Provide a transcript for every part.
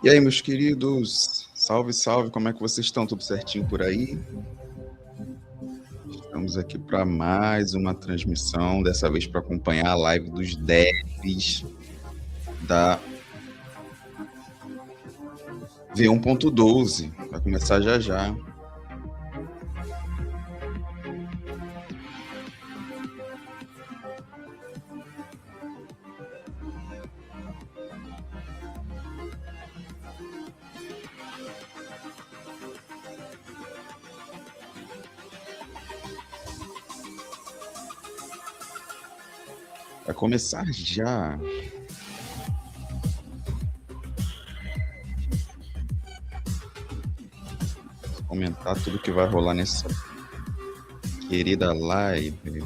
E aí, meus queridos, salve, salve, como é que vocês estão? Tudo certinho por aí? Estamos aqui para mais uma transmissão, dessa vez para acompanhar a live dos devs da v1.12. Vai começar já já. Vai começar já. Vou comentar tudo que vai rolar nessa querida live.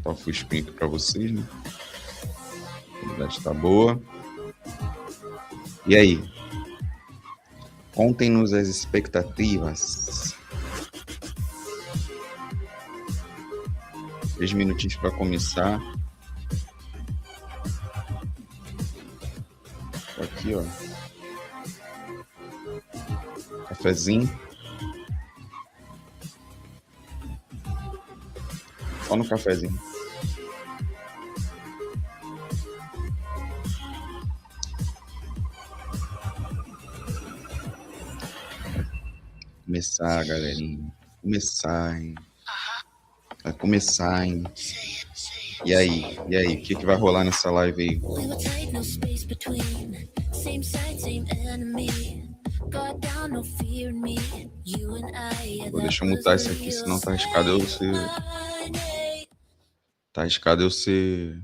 Tá o full screen aqui para vocês, né? A qualidade está boa. E aí? Contem-nos as expectativas. 3 minutinhos para começar. Aqui, ó. Cafezinho. Só no cafezinho. Começar, galerinha. Começar, hein? Vai começar, hein? E aí? E aí? O que vai rolar nessa live aí? Deixa eu mutar isso aqui, senão tá arriscado eu ser... Tá arriscado eu ser...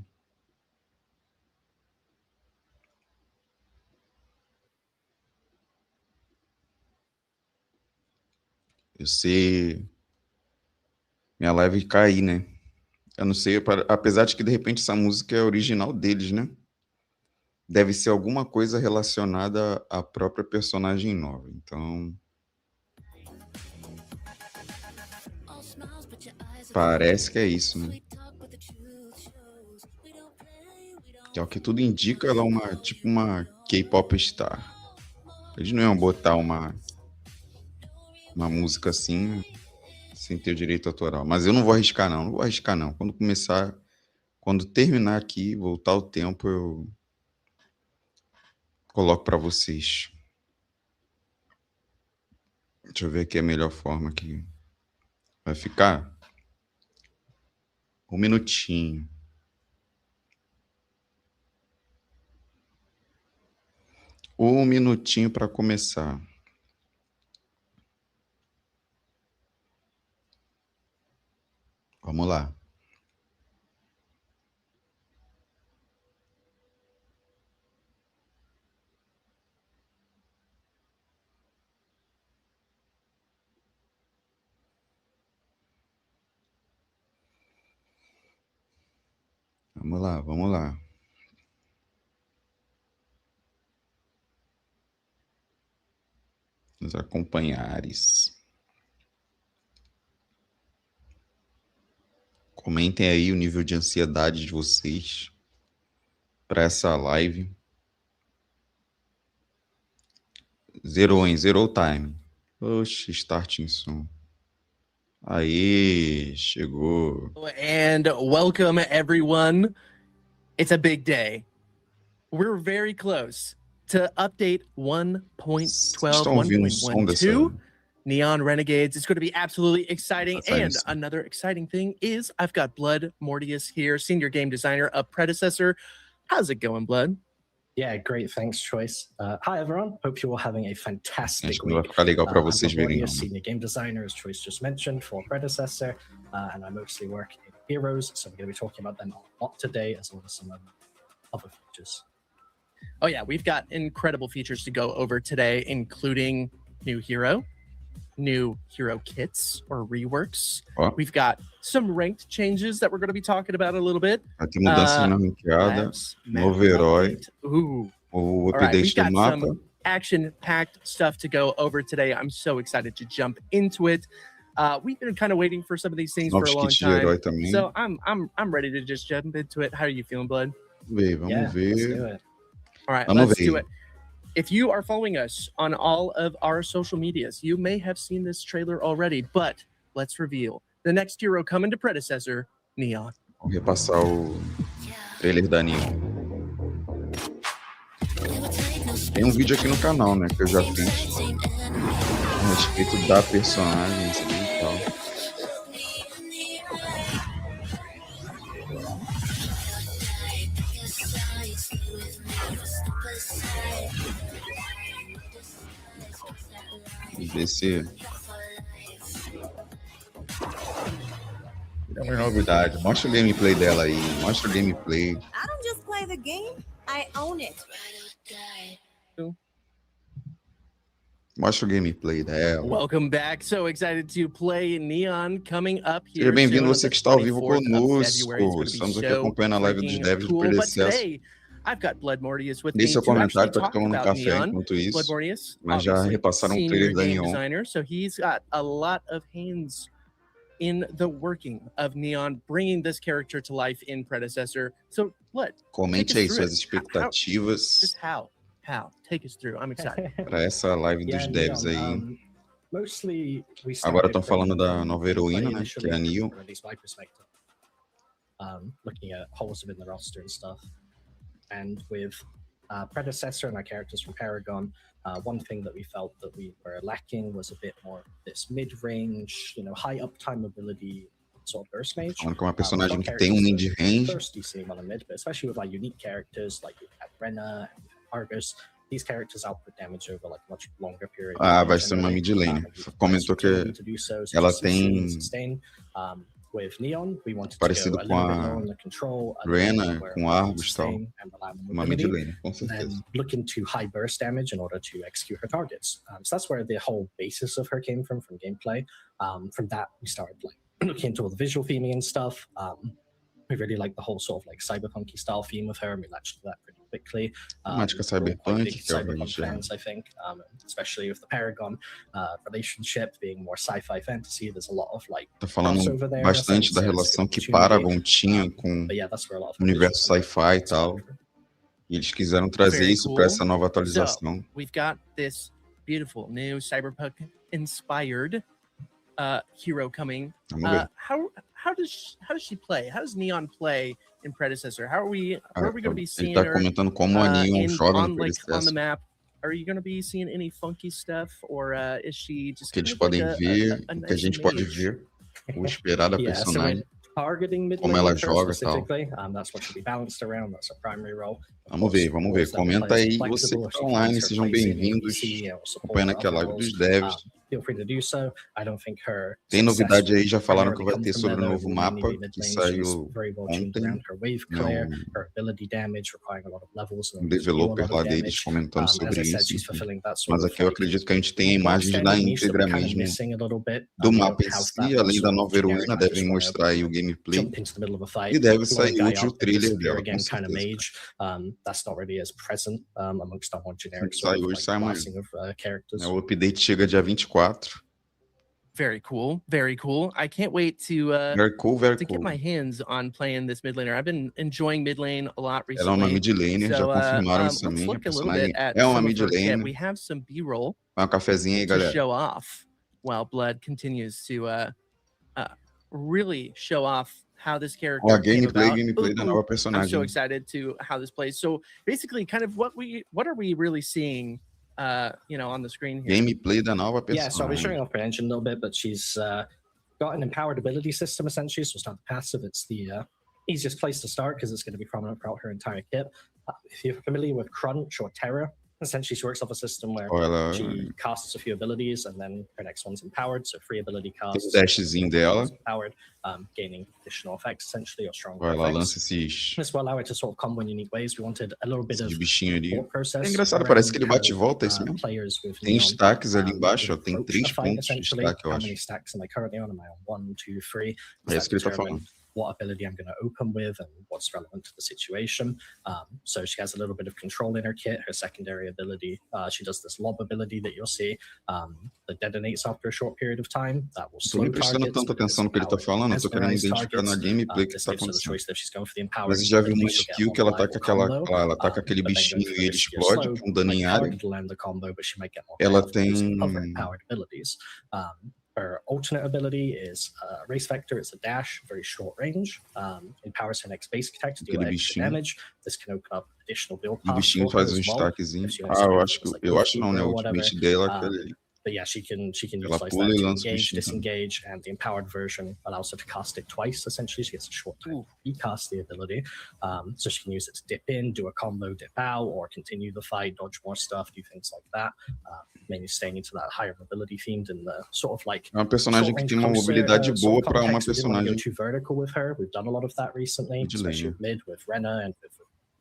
Minha live cair, né? Eu não sei, apesar de que de repente essa música é original deles, né? Deve ser alguma coisa relacionada à própria personagem nova, então... Parece que é isso, né? Que é o que tudo indica, ela é tipo uma K-pop star. Eles não iam botar uma música assim, sem ter o direito autoral. Mas eu não vou arriscar, não. Não vou arriscar, não. Quando terminar aqui, voltar o tempo, eu coloco para vocês. Deixa eu ver aqui a melhor forma que vai ficar. Um minutinho. Um minutinho para começar. Vamos lá. Vamos lá, vamos lá. Os acompanhares. Comentem aí o nível de ansiedade de vocês para essa live. Zerou o time. Oxe, starting som. Aí, chegou. And welcome everyone. It's a big day. We're very close to update 1.12, 1.12. Neon Renegades. It's going to be absolutely exciting. And another exciting thing is I've got Blood Mortius here, senior game designer of Predecessor. How's it going, Blood? Yeah, great. Thanks, Choice. Hi, everyone. Hope you're all having a fantastic week. I'm senior game designer, as Choice just mentioned, for Predecessor, and I mostly work in Heroes, so we're going to be talking about them a lot today, as well as some other features. Oh, yeah. We've got incredible features to go over today, including new hero kits or reworks. Oh. We've got some ranked changes that we're going to be talking about a little bit. Aqui mudança na ranqueada, novo herói, o update do mapa. Some action-packed stuff to go over today. I'm so excited to jump into it. We've been kind of waiting for some of these things for a long time. So I'm ready to just jump into it. How are you feeling, Blood? Vamos ver. All right, let's do it. If you are following us on all of our social medias, you may have seen this trailer already, but let's reveal the next hero coming to Predecessor, Neon. Vamos repassar o trailer da Neon. Tem um vídeo aqui no canal, né, que eu já fiz a respeito da personagem e tal. Vamos ver se é uma novidade. Mostra o gameplay dela aí. Mostra o gameplay. I don't just play the game, I own it. Mostra o gameplay dela. Welcome back. So excited to play Neon coming up here. Seja bem-vindo você que está ao vivo conosco. Estamos aqui acompanhando a live dos devs do Predecessor. Deixe seu comentário para tomar um café enquanto isso. Mas já repassaram o trailer da Neon. So he's got a lot of hands in the working of Neon, bringing this character to life in Predecessor. So, Blood, comente aí suas expectativas. Just how? Take us through. I'm excited. Para essa live dos devs aí. Agora estão falando da nova heroína, né? Que é a Neon. Looking at holes within the roster and stuff. And with Predecessor and our characters from Paragon, one thing that we felt that we were lacking was a bit more this mid-range, high uptime ability sort of burst mage. Com uma personagem que tem mid-range. Thirsty seeing on the mid, but especially with like unique characters like Renna and Argus, these characters output damage over like much longer period. Vai ser uma mid lane. Comentou que ela tem parecido com a Renna, com Argus e tal. Uma mid lane, com certeza. Looking to high burst damage in order to execute her targets. So that's where the whole basis of her came from gameplay. From that, we started like looking into all the visual theming and stuff. We really like the whole sort of like cyberpunky style theme of her, and we latched to that pretty quickly. Cyberpunk fans, I think, especially with the Paragon relationship being more sci-fi fantasy. There's a lot of like tá falando bastante da relação que Paragon tinha com o universo sci-fi e tal. E eles quiseram trazer isso para essa nova atualização. So, we've got this beautiful new cyberpunk inspired hero coming. How does she play? How does Neon play in Predecessor? How are we going to be seeing her comentando como a Neon joga no Predecessor. On the map? Are you going to be seeing any funky stuff, or is she just? Que eles podem ver, que a gente pode ver, o esperar da personagem. Como ela joga e tal. Vamos ver. Comenta aí, você que está online, sejam bem-vindos. Acompanhando aqui a live dos devs. Tem novidade aí, já falaram que vai ter sobre o novo mapa que saiu ontem. Um developer lá deles comentando sobre isso. Mas aqui eu acredito que a gente tem a imagem da íntegra mesmo do mapa em si, além da nova heroína, devem mostrar aí o gameplay. E deve sair hoje o trailer dela, com certeza. Sai hoje, sai amanhã. O update chega dia 24. Very cool. I can't wait to get my hands on playing this mid laner. I've been enjoying mid lane a lot recently. Ela é uma mid laner, já confirmaram isso também. Let's look a little bit at uma mid laner. We have some B-roll. Vai um cafezinho aí, galera. To show off while Blood continues to really show off how this character gameplay da nova personagem. I'm so excited to how this plays. So basically, kind of what are we really seeing, on the screen here? Gameplay da nova personagem. Yeah, so I'll be showing off her engine a little bit, but she's got an empowered ability system essentially. So it's not passive; it's the easiest place to start because it's going to be prominent throughout her entire kit. If you're familiar with Crunch or Terra, essentially she works off a system where she casts a few abilities and then her next one's empowered, so free ability casts. Dashzinho dela. Empowered, gaining additional effects essentially or stronger ela effects. Lança esses... This will allow her to sort of combo in unique ways. We wanted a little bit of bichinho ali. process. É engraçado, parece que ele bate e volta, é isso mesmo. Tem destaques ali embaixo, ó, tem 3 pontos de destaque, eu acho. É isso que ele tá falando. what ability I'm going to open with and what's relevant to the situation. So she has a little bit of control in her kit. Her secondary ability, she does this lob ability that you'll see that detonates after a short period of time. That will Tô slow nem prestando targets. tanta atenção no que ele tá falando, eu tô querendo identificar na gameplay que tá acontecendo. Mas já viu uma skill que ela ataca ela ataca aquele bichinho e ele explode, que é um dano em área. Ela tem... Her alternate ability is Race Vector. It's a dash, very short range. Empowers her next base attack to deal extra damage. This can open up additional build paths. O bichinho faz um destaquezinho. Eu acho não, né? O ultimate dela é aquele... But yeah, she can utilize that to engage, disengage, and the empowered version allows her to cast it twice. Essentially, she gets a short time to recast the ability, so she can use it to dip in, do a combo, dip out, or continue the fight, dodge more stuff, do things like that. Mainly staying into that higher mobility themed and the sort of like. É uma personagem que tem uma mobilidade boa para uma personagem. Go too vertical with her. We've done a lot of that recently, especially with mid with Rena and with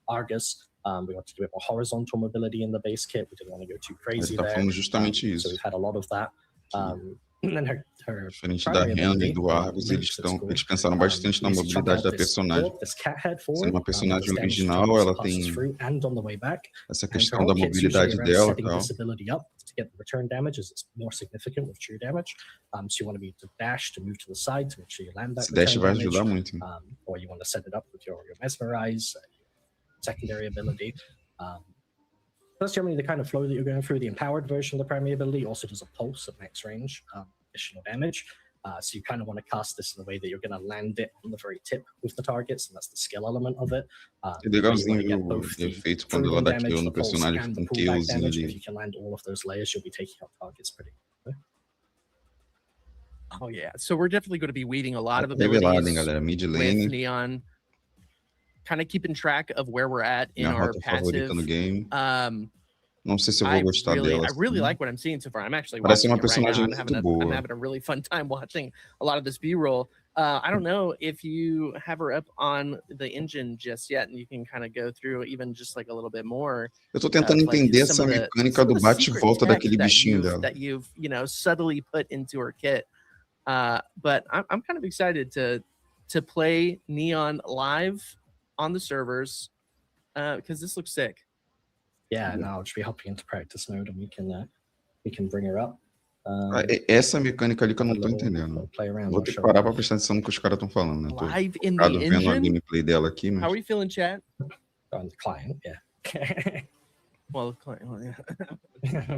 Argus. We want to do a bit more horizontal mobility in the base kit. We didn't want to go too crazy there. Falando justamente isso. So we've had a lot of that. And then her diferente da Rena e do Argus, eles pensaram bastante na mobilidade da personagem. Sendo uma personagem original, ela tem essa questão da mobilidade dela e tal. Get the return damage as it's more significant with true damage. So you want to be to dash to move to the side to make sure you land that. Esse dash vai ajudar muito. Or you want to set it up with your mesmerize, secondary ability. That's generally the kind of flow that you're going through. The empowered version of the primary ability also does a pulse at max range, additional damage. So you kind of want to cast this in a way that you're going to land it on the very tip with the targets, and that's the skill element of it. É legalzinho o efeito quando ela dá kill no personagem com killzinho ali. If you can land all of those layers, you'll be taking out targets pretty quickly. Oh yeah, so we're definitely going to be weeding a lot of abilities galera. Mid with lane. Neon, kind of keeping track of where we're at in our passive. No game. Não sei se eu vou gostar dela. I really like what I'm seeing so far. I'm actually Parece watching uma it right personagem now. muito boa. I'm having a really fun time watching a lot of this B-roll. I don't know if you have her up on the engine just yet, and you can kind of go through even just like a little bit more. Eu tô tentando entender essa mecânica do bate-volta daquele bichinho dela. That you've, subtly put into her kit. But I'm kind of excited to play Neon live on the servers because this looks sick. Yeah, no, I'll just be hopping into practice mode and we can bring her up. Essa mecânica ali que eu não tô entendendo. Vou ter que parar pra prestar atenção no que os caras estão falando, né? Live in the engine? Vendo a gameplay dela aqui, mas... How are we feeling, chat? On the client, yeah. Well, yeah.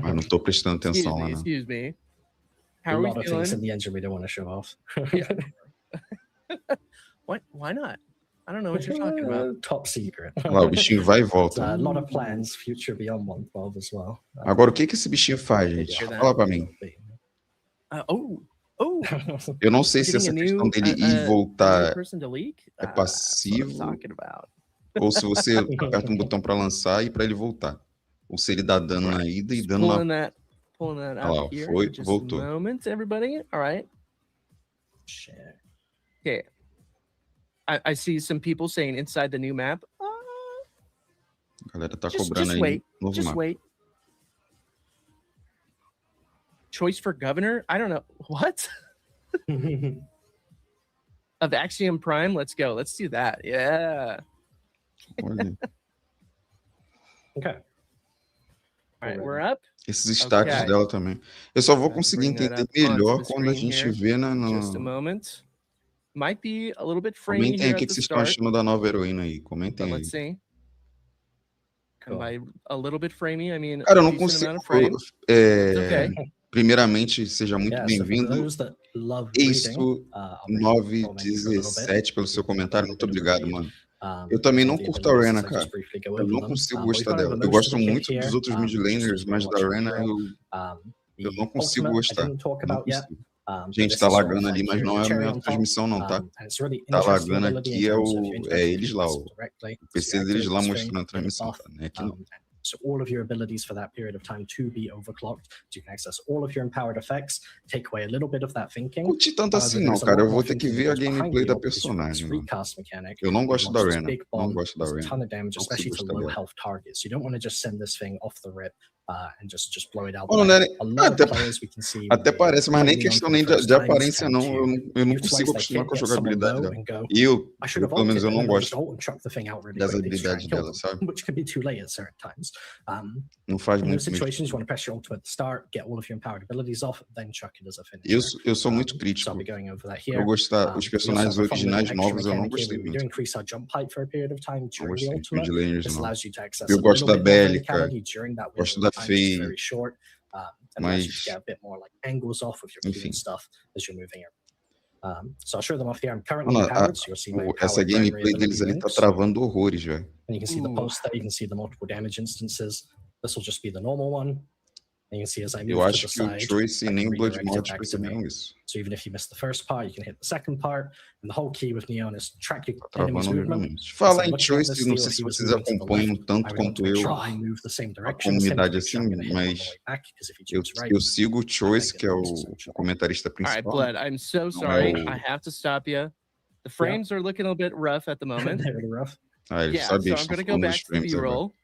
Mas não tô prestando atenção lá, não. Excuse me. How a are we lot of feeling? things in the engine we don't want to show off. What? Why not? I don't know what you're talking about. Top secret. Lá, o bichinho vai e volta. A lot of plans, future beyond 1.12 as well. Agora, o que esse bichinho faz, gente? Fala pra mim. Eu não sei se essa questão dele ir e voltar é passivo, ou se você aperta um botão pra lançar e pra ele voltar. Ou se ele dá dano na ida e dano na... Pulling that out out here. Foi, Just voltou. a moment, everybody. All right. Okay. I see some people saying inside the new map. A galera tá cobrando aí. Wait. Novo Just mapa. wait. Choice for governor? I don't know. What? Of Axiom Prime? Let's go. Let's do that. Yeah. Okay. All right, we're up. Esses destaques dela também. Eu só vou conseguir entender melhor quando a gente vê na... Just a moment. Might be a little bit framey Comentem aí o que vocês estão achando da nova heroína aí. Comentem aí. Let's see. And by a little bit framey, I mean... Cara, eu não consigo... Primeiramente, seja muito bem-vindo. Isso, 917 pelo seu comentário. Muito obrigado, mano. Eu também não curto a Rena, cara. Eu não consigo gostar dela. Eu gosto muito dos outros midlaners, mas da Rena eu não consigo gostar. Não consigo. Gente, tá lagando ali, mas não é a minha transmissão não, tá? Tá lagando aqui, é eles lá, o PC deles lá mostrando a transmissão, tá? Não é aqui não. So all of your abilities for that period of time to be overclocked, so you can access all of your empowered effects, take away a little bit of that thinking. Curti tanto assim não, cara. Eu vou ter que ver a gameplay da personagem, mano. Eu não gosto da Rena. Não gosto da Rena. A ton of damage, especially to low health targets. You don't want to just send this thing off the rip. and just blow it out. Não, A lot of players we can see. Até parece, mas nem questão nem de aparência, não. Eu não consigo acostumar com a jogabilidade dela. Eu, pelo menos, eu não gosto das habilidades dela, sabe? Which can be too late at certain times. Não faz In muito those situations, you want to press your ultimate at the start, get all of your empowered abilities off, then chuck it as a finisher. Eu sou muito crítico. So I'll be going over that here. Eu gostar, os personagens originais novos eu não gostei We do muito. increase our jump height for a period of time Não during the gostei. ultimate. De Laners, This não. allows you to access Eu a gosto little da bit more bélica, verticality during that window gosto da of time, which is Fei, very short. And allows you to mas, get a bit more like angles off with your Q enfim. and stuff as you're moving around. So I'll show them off here. I'm currently empowered, so you'll see my essa empowered primary gameplay deles ability ali tá links. travando horrores, velho. And you can see the post there, you can see the multiple damage instances. This will just be the normal one. And you can see as I move Eu to the acho que o side, Choice I e can nem o redirect it Bloodmouth back to perceberam me. isso. So even if you miss the first part, you can hit the second part. And the whole key with Neon is track your Tá enemy's travando movement. horrivelmente. Falar em looking at Choice, this não deal, sei se he was vocês moving to the acompanham left. tanto I want quanto to make eu sure I move the same a direction as him to comunidade make sure I'm assim, gonna hit him on the mas way back, because if he jumps right, eu sigo o Choice, que é o comentarista All right, principal. Blood, I'm so sorry. I have to stop you. The frames are looking a bit rough at the moment. They're really rough. Ah, ele Yeah, sabe, so eles I'm estão going to go falando back dos to the frames agora. B-roll,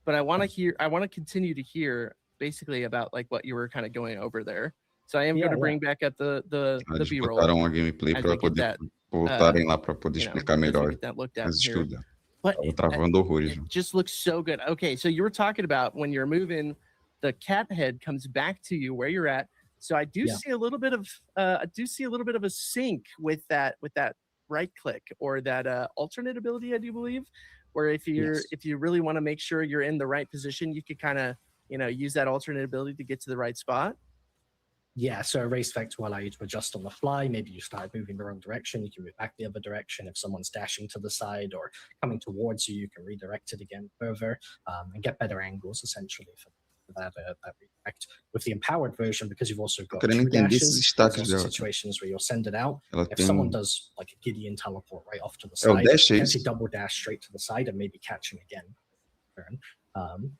but I want to continue to hear basically about like what you were kind of going over there. So I am going to bring back up the Eles B-roll. botaram a gameplay as para we get poder that, voltarem lá para poder you know, explicar as we melhor. get that looked at Mas here. estuda. But Tava travando horrores. it just looks so good. Okay, so you were talking about when you're moving, the cat head comes back to you where you're at. So I do see a little bit of a sync with that right click or that alternate ability, I do believe, where if you really want to make sure you're in the right position, you could kind of use that alternate ability to get to the right spot. Yeah, so a race vector will allow you to adjust on the fly. Maybe you start moving the wrong direction, you can move back the other direction. If someone's dashing to the side or coming towards you, you can redirect it again further and get better angles essentially for that redirect. With the empowered version, because you've also got querendo two entender dashes, esses there's destaques also dela. situations where you'll send it out. Ela If tem someone does like a Gideon teleport right off to the É o side, dash, you é can isso? actually double dash straight to the side and maybe catch him again.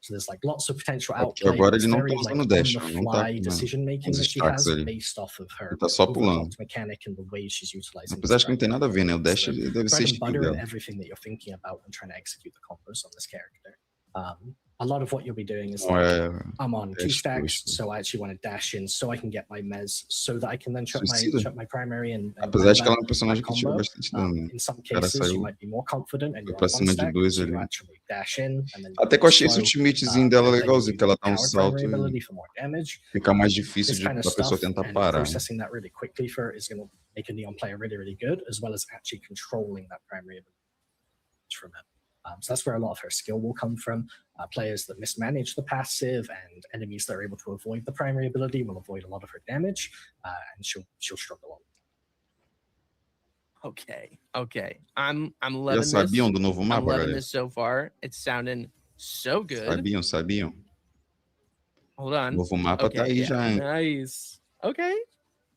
So there's like lots of potential É porque outplay. agora It's ele não very tá like usando on dash, the ela não tá fly com decision making os that she destaques has ali. based off of her Ele tá só pulando. overclocked mechanic and the way she's utilizing. Apesar de que não tem nada a ver, né? O dash So ele deve ser bread and estilo butter dela. and everything that you're thinking about when trying to execute the combos on this character. A lot of what you'll be doing is Não like, é I'm on two dash stacks, push. so I actually want to dash in so I can get my mez, so that I can then chuck Suicida. my primary and Apesar de que ela é um that personagem que tira combo. bastante dano, né? In some O cara cases, you saiu might be more confident and foi you're pra on one cima de stack, dois so you ali. actually dash in and then Até que eu achei esse slow. ultimatezinho dela And then you legalzinho, use que ela the dá um powered salto primary e ability for more damage. fica mais difícil This de kind of a pessoa stuff tentar and parar. Né? processing that really quickly for is going to make a Neon player really, really good, as well as actually controlling that primary ability from it. So that's where a lot of her skill will come from. Players that mismanage the passive and enemies that are able to avoid the primary ability will avoid a lot of her damage, and she'll struggle on. Okay. I'm Já loving sabiam this. do novo I'm mapa, loving galera? this so far. It's sounding so good. Sabiam? Hold O on. novo mapa tá aí já, hein? Nice. Okay.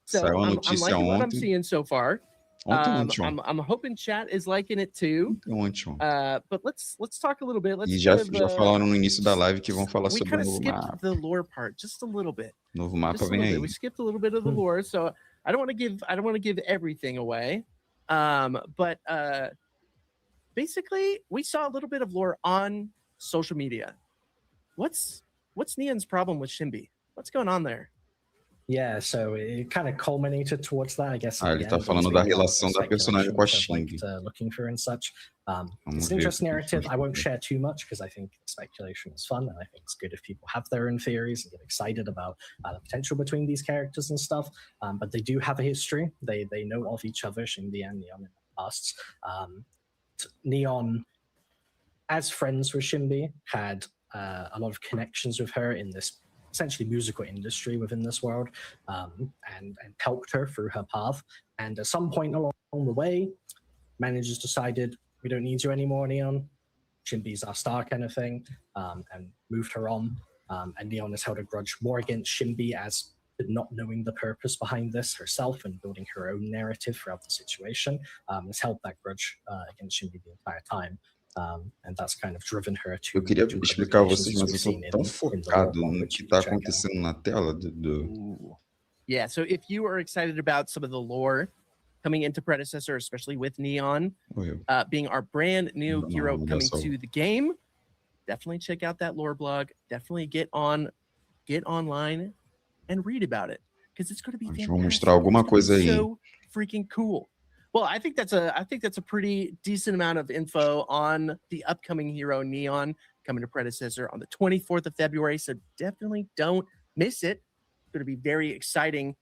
So Saiu a I'm notícia liking what I'm ontem. seeing so far. Ontem. I'm hoping chat is liking it too. Ontem. But let's talk a little bit. Let's E já kind of, falaram no início da live que vão falar we sobre kind o of novo skipped mapa. the lore part just a little bit. Novo mapa Just a vem little bit. aí. We skipped a little bit of the lore, so I don't want to give everything away. But basically, we saw a little bit of lore on social media. What's Neon's problem with Shimbi? What's going on there? Yeah, so it kind of culminated towards that, I guess. Ele tá falando da relação da personagem com a Xing. Looking for and such. Vamos It's ver an interesting o que narrative. I won't eles share too much because I think speculation is fun, and I think it's good if people have their own theories and get excited about the potential between these characters and stuff. But they do have a history. They know of each other, Shimbi and Neon, in the past. Neon, as friends with Shimbi, had a lot of connections with her in this essentially musical industry within this world, and helped her through her path. And at some point along the way, managers decided, we don't need you anymore, Neon. Shimbi's our star kind of thing, and moved her on. And Neon has held a grudge more against Shimbi as not knowing the purpose behind this herself and building her own narrative throughout the situation. Has held that grudge against Shimbi the entire time. And that's kind of driven her to. Eu queria explicar a vocês, mas eu tô tão focado no que tá acontecendo na tela do... Yeah, so if you are excited about some of the lore coming into Predecessor, especially with Neon being our brand new hero coming to the game, definitely check out that lore blog. Definitely get on get online and read about it because it's going to be fantastic. Vou mostrar alguma coisa aí. So freaking cool. Well, I think that's a pretty decent amount of info on the upcoming hero Neon coming to Predecessor on the 24th of February. So definitely don't miss it. It's going to be very exciting.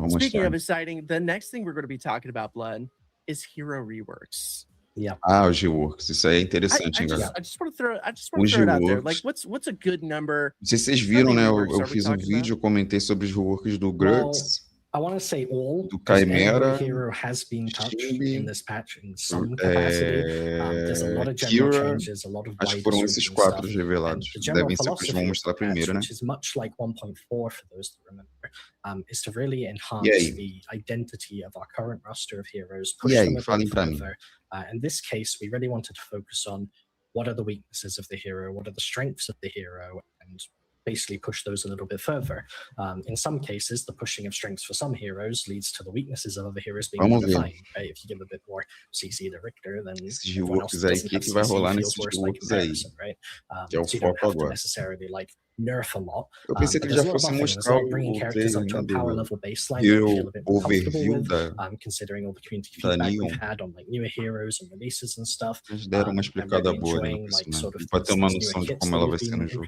Speaking of exciting, the next thing we're going to be talking about, Blood, is hero reworks. Yeah. Os reworks. Isso aí é interessante, hein, galera? I just want to throw it out there. Like, what's a good number? Não sei se vocês viram, né? Eu fiz um vídeo, eu comentei sobre os reworks do Grux. I want to say all. Do Chimera, every hero has been touched in this patch in some capacity. There's a lot of general changes, a lot of acho que foram esses 4 revelados. Devem ser que eles vão mostrar primeiro, né? Which is much like 1.4 for those that remember, is to really enhance the identity of our current roster of heroes, push them a bit further. In this case, we really wanted to focus on what are the weaknesses of the hero, what are the strengths of the hero, and basically push those a little bit further. In some cases, the pushing of strengths for some heroes leads to the weaknesses of other heroes being defined. Right? If you give a bit more CC to Richter, then everyone else doesn't have CC, feels worse by comparison, right? So you don't have to necessarily like nerf a lot. Eu pensei que ele já fosse mostrar o trailer overview considering all the community feedback we've had on like newer heroes and releases and stuff. Eles deram uma explicada boa ali no personagem, pra ter uma noção de como ela vai ser no jogo.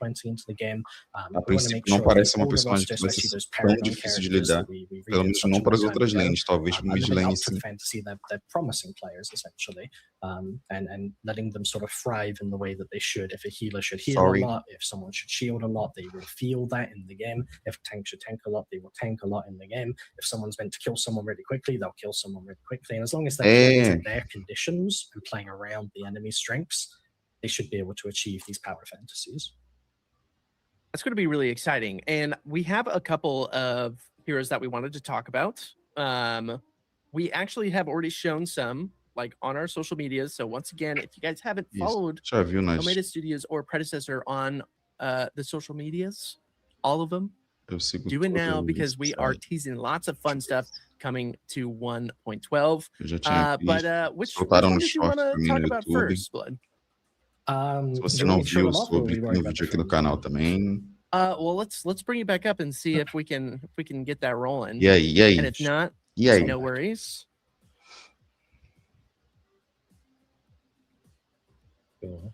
A princípio não parece uma personagem que vai ser tão difícil de lidar, pelo menos não para as outras lanes, talvez para mid lane sim. They're promising players essentially, and letting them sort of thrive in the way that they should. If a healer should heal a lot, if someone should shield a lot, they will feel that in the game. If a tank should tank a lot, they will tank a lot in the game. If someone's meant to kill someone really quickly, they'll kill someone really quickly. And as long as they're playing to their conditions and playing around the enemy's strengths, they should be able to achieve these power fantasies. That's going to be really exciting. And we have a couple of heroes that we wanted to talk about. We actually have already shown some like on our social medias. So once again, if you guys haven't followed Omeda Studios or Predecessor on the social medias, all of them, do it now because we are teasing lots of fun stuff coming to 1.12. But which one did you want to talk about first, Blood? Se você não viu sobre no vídeo aqui no canal também. Well, let's bring it back up and see if we can get that rolling. E aí? And if not, no worries. Cool.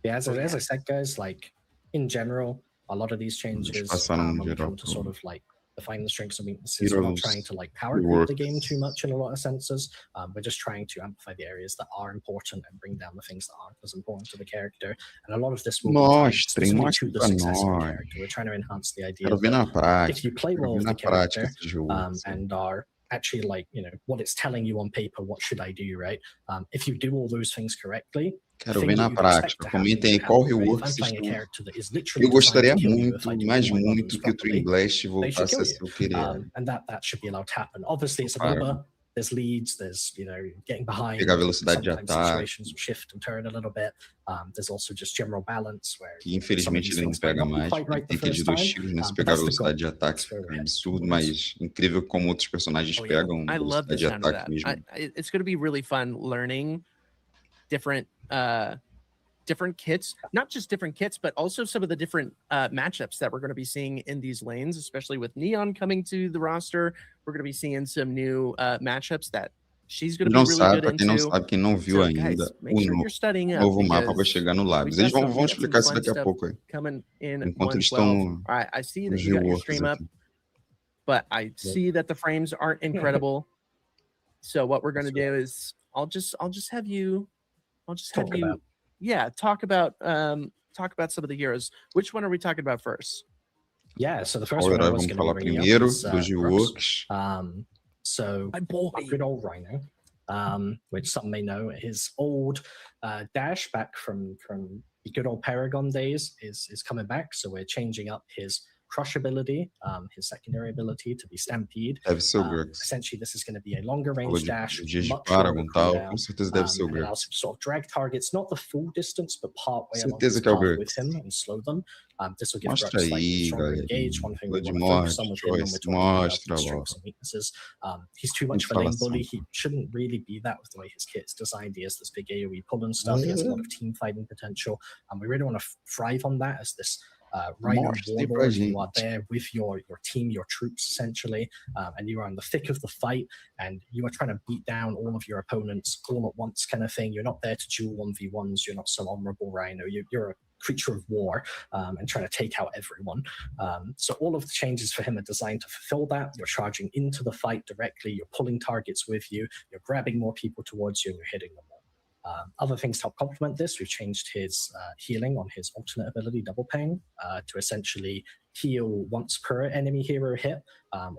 Yeah, as I said, guys, like in general, a lot of these changes when we come to sort of like define the strengths and weaknesses. We're not trying to like power grid the game too much in a lot of senses. We're just trying to amplify the areas that are important and bring down the things that aren't as important to the character. And a lot of this will be specifically to the success of the character. We're trying to enhance the idea that if you play well with the character and are actually like, you know, what it's telling you on paper, what should I do, right? If you do all those things correctly, quero ver na prática. Comentem aí qual rework vocês estão. Eu gostaria muito, mais muito, que o Twin Blast voltasse a ser o que ele era. And that should be allowed to happen. Obviously, it's a MOBA. There's leads. There's, you know, getting behind. Pegar a velocidade de ataque. Situations will shift and turn a little bit. There's also just general balance where. Que infelizmente ele não pega mais. Tem que ir de 2 tiros, né? Se pegar a velocidade de ataque, é absurdo, mas incrível como outros personagens pegam a velocidade de ataque mesmo. It's going to be really fun learning different kits, not just different kits, but also some of the different matchups that we're going to be seeing in these lanes, especially with Neon coming to the roster. We're going to be seeing some new matchups that she's going to be really good into. Quem não sabe, quem não viu ainda, o novo mapa vai chegar no Labs. Eles vão explicar isso daqui a pouco aí. Enquanto eles estão I see that you got your stream up, but I see that the frames aren't incredible. So what we're going to do is I'll just have you talk about some of the heroes. Which one are we talking about first? Yeah, so the first one I was going to bring up is so good old Rhino, which some may know, his old dash back from the good old Paragon days is coming back. So we're changing up his crush ability, his secondary ability to be Stampede. Essentially, this is going to be a longer range dash. Com certeza deve ser o Grux. Allows him to sort of drag targets, not the full distance, but part way along his path with him and slow them. This will give Grux like stronger engage. One thing we want to focus on with him when we're talking about strengths and weaknesses. He's too much of a lane bully. He shouldn't really be that with the way his kit's designed. He has this big AoE pull and stuff. He has a lot of team fighting potential. And we really want to thrive on that as this Rhino Mostrem pra Warlord, you gente. are there with your team, your troops essentially, and you are in the thick of the fight, and you are trying to beat down all of your opponents all at once, kind of thing. You're not there to duel 1v1s. You're not some honorable Rhino. You're a creature of war and trying to take out everyone. So all of the changes for him are designed to fulfill that. You're charging into the fight directly. You're pulling targets with you. You're grabbing more people towards you, and you're hitting them all. Other things to help complement this, we've changed his healing on his alternate ability, Double Pain, to essentially heal once per enemy hero hit,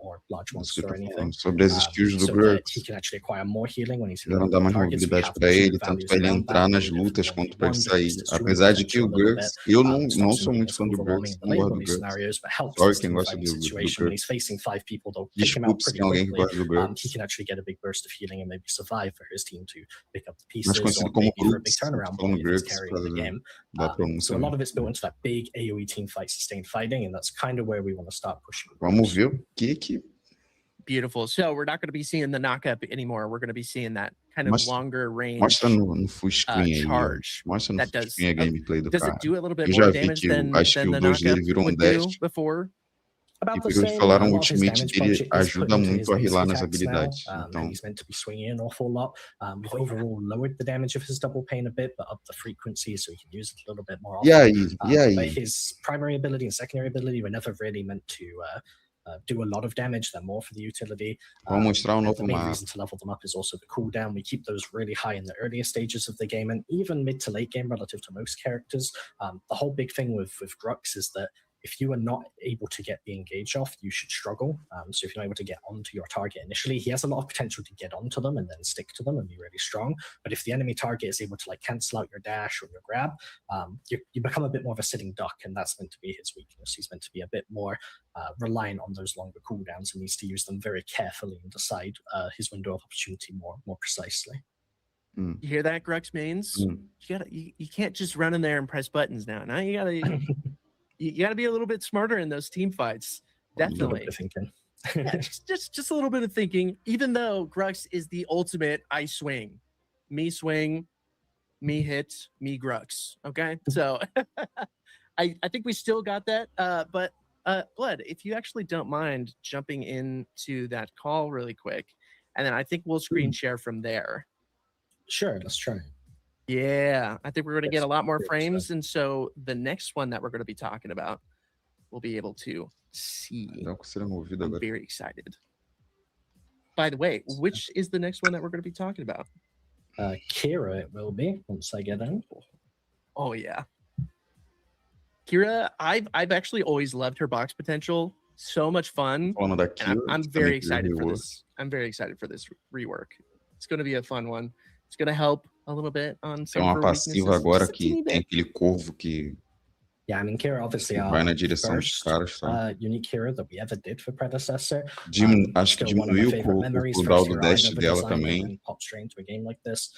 or large Isso que monster eu or tô anything. falando, sobre as skills do So that Grux. he can actually acquire more healing when he's Já não hitting dá mais targets. We mobilidade have pra two ele, tanto values pra ele around entrar that, nas either for lutas quanto pra ele 1v1 to sair. boost his shooting Apesar de que potential o a little Grux, bit. eu não Stops him sou being muito as fã do overwhelming Grux, in the não late gosto do game Grux. scenarios, but helps Sorry this quem team gosta fighting do situation when Grux. he's facing 5 people. They'll pick him out Desculpe se pretty tem alguém que quickly. gosta do Grux. He can actually get a big burst of healing and maybe survive for his team to pick up the Mais pieces, conhecido or como maybe for a big Grux, eu tô turnaround falando point if he's Grux por carrying causa the game. da So pronúncia a lot mesmo. of it's built into that big AoE team fight, sustained fighting, and that's kind of where we want to start pushing. Vamos ver o que Beautiful. So we're not going to be seeing the knockup anymore. We're going to be seeing that kind of Mostra- longer range mostra no full screen aí, ó. charge. Mostra no That full does. screen a gameplay do Does cara. it do a little bit Eu more já vi damage que than acho que the o 2 knockup dele virou um would dash. do before? E About the pelo que same. falaram, A o lot of his ultimate damage dele budget is put ajuda into his muito a basic rilar nas attacks now, habilidades. and Então, he's meant to be swinging an awful lot. We've overall lowered the damage of his double pain a bit, but up the frequency so he can use it a little bit more e often. aí? E But aí? his primary ability and secondary ability were never really meant to do a lot of damage. They're more for the utility. Vamos mostrar And novo the main mapa. reason to level them up is also the cooldown. We keep those really high in the earlier stages of the game, and even mid to late game relative to most characters. The whole big thing with Grux is that if you are not able to get the engage off, you should struggle. So if you're not able to get onto your target initially, he has a lot of potential to get onto them and then stick to them and be really strong. But if the enemy target is able to like cancel out your dash or your grab, you become a bit more of a sitting duck, and that's meant to be his weakness. He's meant to be a bit more reliant on those longer cooldowns and needs to use them very carefully and decide his window of opportunity more precisely. You hear that, Grux mains? You can't just run in there and press buttons now. Now you gotta you gotta be a little bit smarter in those team fights. Definitely. Yeah, just a little bit of thinking. Even though Grux is the ultimate I swing, me hit, me Grux. Okay, so I think we still got that. But Blood, if you actually don't mind jumping into that call really quick, and then I think we'll screen share from there. Sure, let's try. Yeah, I think we're going to get a lot more frames, and so the next one that we're going to be talking about, we'll be able to see. I'm very excited. By the way, which is the next one that we're going to be talking about? Kira, it will be once I get in. Oh yeah, Kira. I've actually always loved her box potential. So much fun. I'm very excited for this. I'm very excited for this rework. It's going to be a fun one. It's going to help a little bit on some of her passiva agora que tem aquele corvo que yeah, I mean, Kira obviously vai na direção dos caras, tá? Unique Kira that we ever did for Predecessor. Acho que diminuiu o cooldown do dash dela também. Pop straight into a game like this,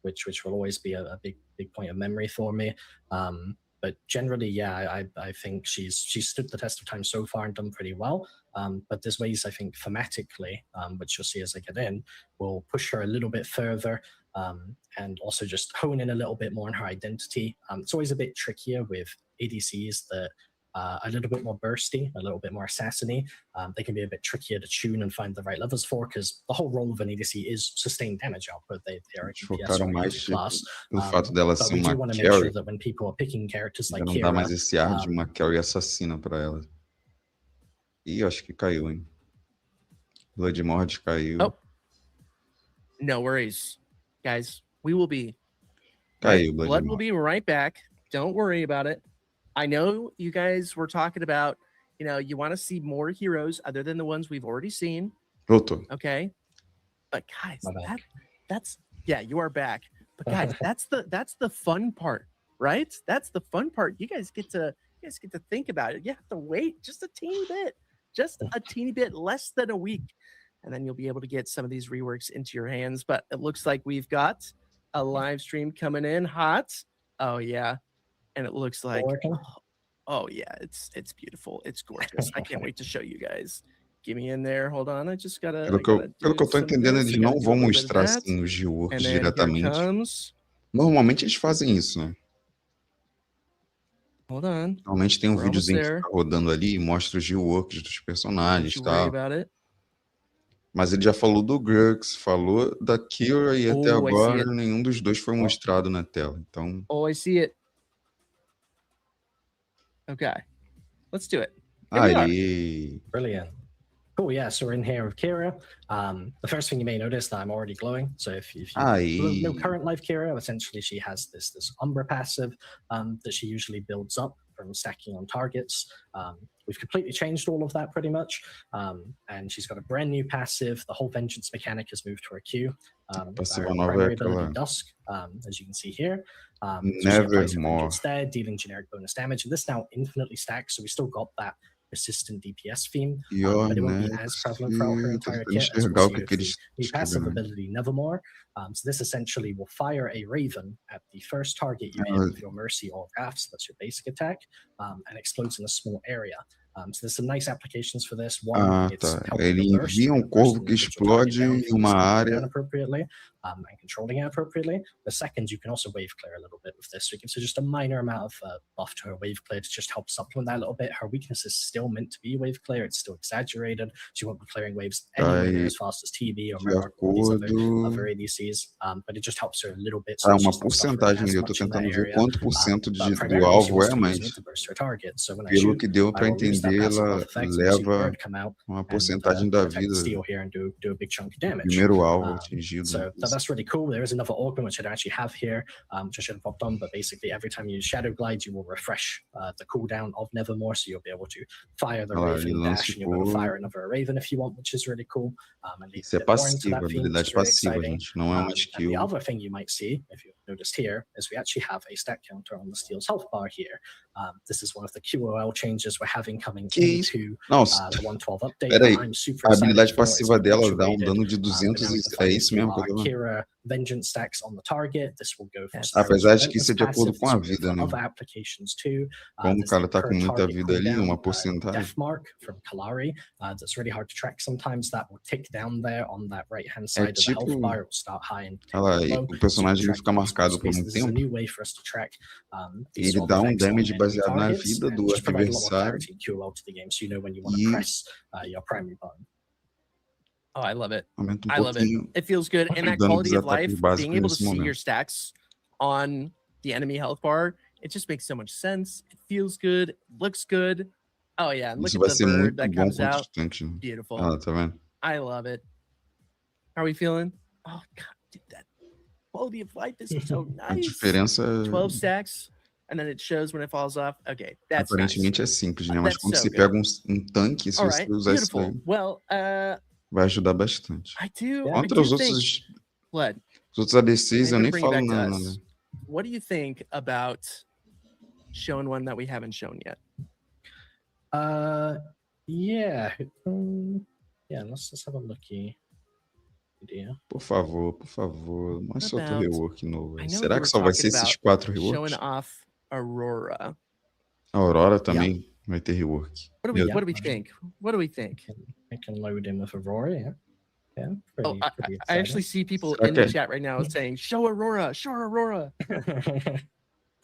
which will always be a big point of memory for me. But generally, yeah, I think she's stood the test of time so far and done pretty well. But there's ways I think thematically, which you'll see as I get in, will push her a little bit further. And also just hone in a little bit more on her identity. It's always a bit trickier with ADCs that are a little bit more bursty, a little bit more assassiny. They can be a bit trickier to tune and find the right levels for, because the whole role of an ADC is sustained damage output. They are a DPS class. Pelo fato dela ser uma carry, that when people are picking characters like não Kira, dá mais esse ar de uma carry assassina para ela. Ih, acho que caiu, hein? Bloodmord caiu. Oh. No worries, guys. We will be. Caiu, Blood will be right back. Don't worry about it. I know you guys were talking about, you want to see more heroes other than the ones we've already seen. Voltou. Okay. But guys, that's yeah, you are back. But guys, that's the fun part, right? That's the fun part. You guys get to think about it. You have to wait just a teeny bit, less than a week, and then you'll be able to get some of these reworks into your hands. But it looks like we've got a live stream coming in hot. Oh yeah. And it looks like, oh yeah, it's beautiful. It's gorgeous. I can't wait to show you guys. Get me in there. Hold on. I just gotta. Pelo que eu tô entendendo, eles não vão mostrar assim os reworks diretamente. Normalmente eles fazem isso, né? Hold on. Normalmente tem um We're almost videozinho que there. fica rodando ali e mostra os reworks dos Don't personagens e you worry tal. about it. Mas ele já falou do Grux, falou da Kira e até Oh, I see agora it. nenhum dos dois foi mostrado na tela. Então, Oh, I see it. Okay. Let's do it. Here we are. aí. Brilliant. Cool, yeah, so we're in here with Kira. The first thing you may notice that I'm already glowing. So if you know Aí. current life Kira, essentially she has this Umbra passive that she usually builds up from stacking on targets. We've completely changed all of that pretty much. And she's got a brand new passive. The whole vengeance mechanic has moved to her Q. Passiva Our nova é primary ability, aquela Dusk, as you can see here. So she applies her Nevermore. vengeance there, dealing generic bonus damage. And this now infinitely stacks, so we still got that persistent DPS theme, Your but it won't be as next prevalent throughout her tô entire tentando kit as we'll enxergar o see que with que the eles new passive escreveram. ability Nevermore. So this essentially will fire a Raven at the first target you hit with your Mercy or Wrath, so that's your basic attack, and explodes in a small area. So there's some nice applications for this. One, Ah, it's tá. helping Ele the burst, envia um burst corvo the que individual target explode down em if you uma slow it área. down appropriately, and controlling it appropriately. The second, you can also wave clear a little bit with this. So it gives her just a minor amount of buff to her wave clear to just help supplement that a little bit. Her weakness is still meant to be wave clear. It's still exaggerated. She won't be clearing waves anywhere near as fast as TB or De Murdoch or these other acordo. ADCs, but it just helps her a little bit. Ah, So uma she's not suffering porcentagem as ali. Eu tô much in that tentando ver area. quanto por cento But do primarily she alvo wants é, to use mas it to burst her target. So when I pelo shoot, que deu I pra will use that entender, passive ela buff effect. You'll see the leva bird come out uma and porcentagem da protect the vida steel here and do a big chunk of damage. primeiro alvo atingido. So that's really cool. There is another augment which I don't actually have here, which I should have popped on, but basically every time you use Shadow Glide, you will refresh the cooldown of Nevermore, so you'll be able to fire the Olha lá, ele Raven lança dash, o and you're going to corvo. fire another Raven if you want, which is really cool. And lead Isso a é bit more into passiva, that theme, which habilidade is really passiva, exciting. gente. Não é uma And the skill. other thing you might see, if you've noticed here, is we actually have a stat counter on the Steel's health bar here. This is one of the QOL changes we're having coming into Não, the 1.12 update. peraí. I'm super A excited habilidade for. It's passiva dela dá um perpetuated. dano de But 200 now we e... can É find isso if you mesmo que eu are tô vendo? Kira vengeance stacks on the target. This will go for Apesar de que Relentless isso é de acordo passive. com a This will go vida, for né? other applications too. Como o There's cara the tá com per muita target vida ali, cooldown, uma porcentagem. death mark from Kalari. That's really hard to track sometimes. That will tick down there on that right hand É side of the health tipo... bar. It will start high and take Olha lá, low. o So you can personagem ele track fica these marcado por spaces. um This is a tempo. new way for us to track E these ele sort dá of um effects on damage enemy baseado na targets vida and do just provide a lot more adversário. clarity and QOL to the game, so you know when you want to E press your primary button. Oh, I love it. aumenta um I love it. pouquinho It feels good. And o that dano dos quality of life, ataques básicos being able to nesse see your momento. stacks on the enemy health bar, it just makes so much sense. It feels good. It looks good. Oh, yeah. And look Isso at vai the ser bird muito that bom comes com o out. distante, né? Beautiful. Ah, tá vendo? I love it. How are we feeling? Oh, God, dude, that quality of life is so A nice. diferença, 12 stacks, and then it shows when it falls off. Okay, that's nice. aparentemente é simples, né? Mas That's quando so você good. pega um tanque, se All você right, usar isso beautiful. daí, Well, vai ajudar bastante. I do. Yeah. I Contra do os think, outros, Blood, os outros ADCs, eu I'm nem gonna bring it falo back to nada. us. What do you think about showing one that we haven't shown yet? Yeah. Yeah, let's have a looky. Idea. Por favor. Mas solta o About- rework novo. I Aí. know Será you que were só vai talking ser esses about 4 showing reworks? off Aurora. A Aurora também vai ter rework. What do we Meu- what do we think? What do we think? I can load in with Aurora, yeah. Yeah, Oh, pretty I actually see people Será in the que- chat right now saying, show Aurora, show Aurora. exciting.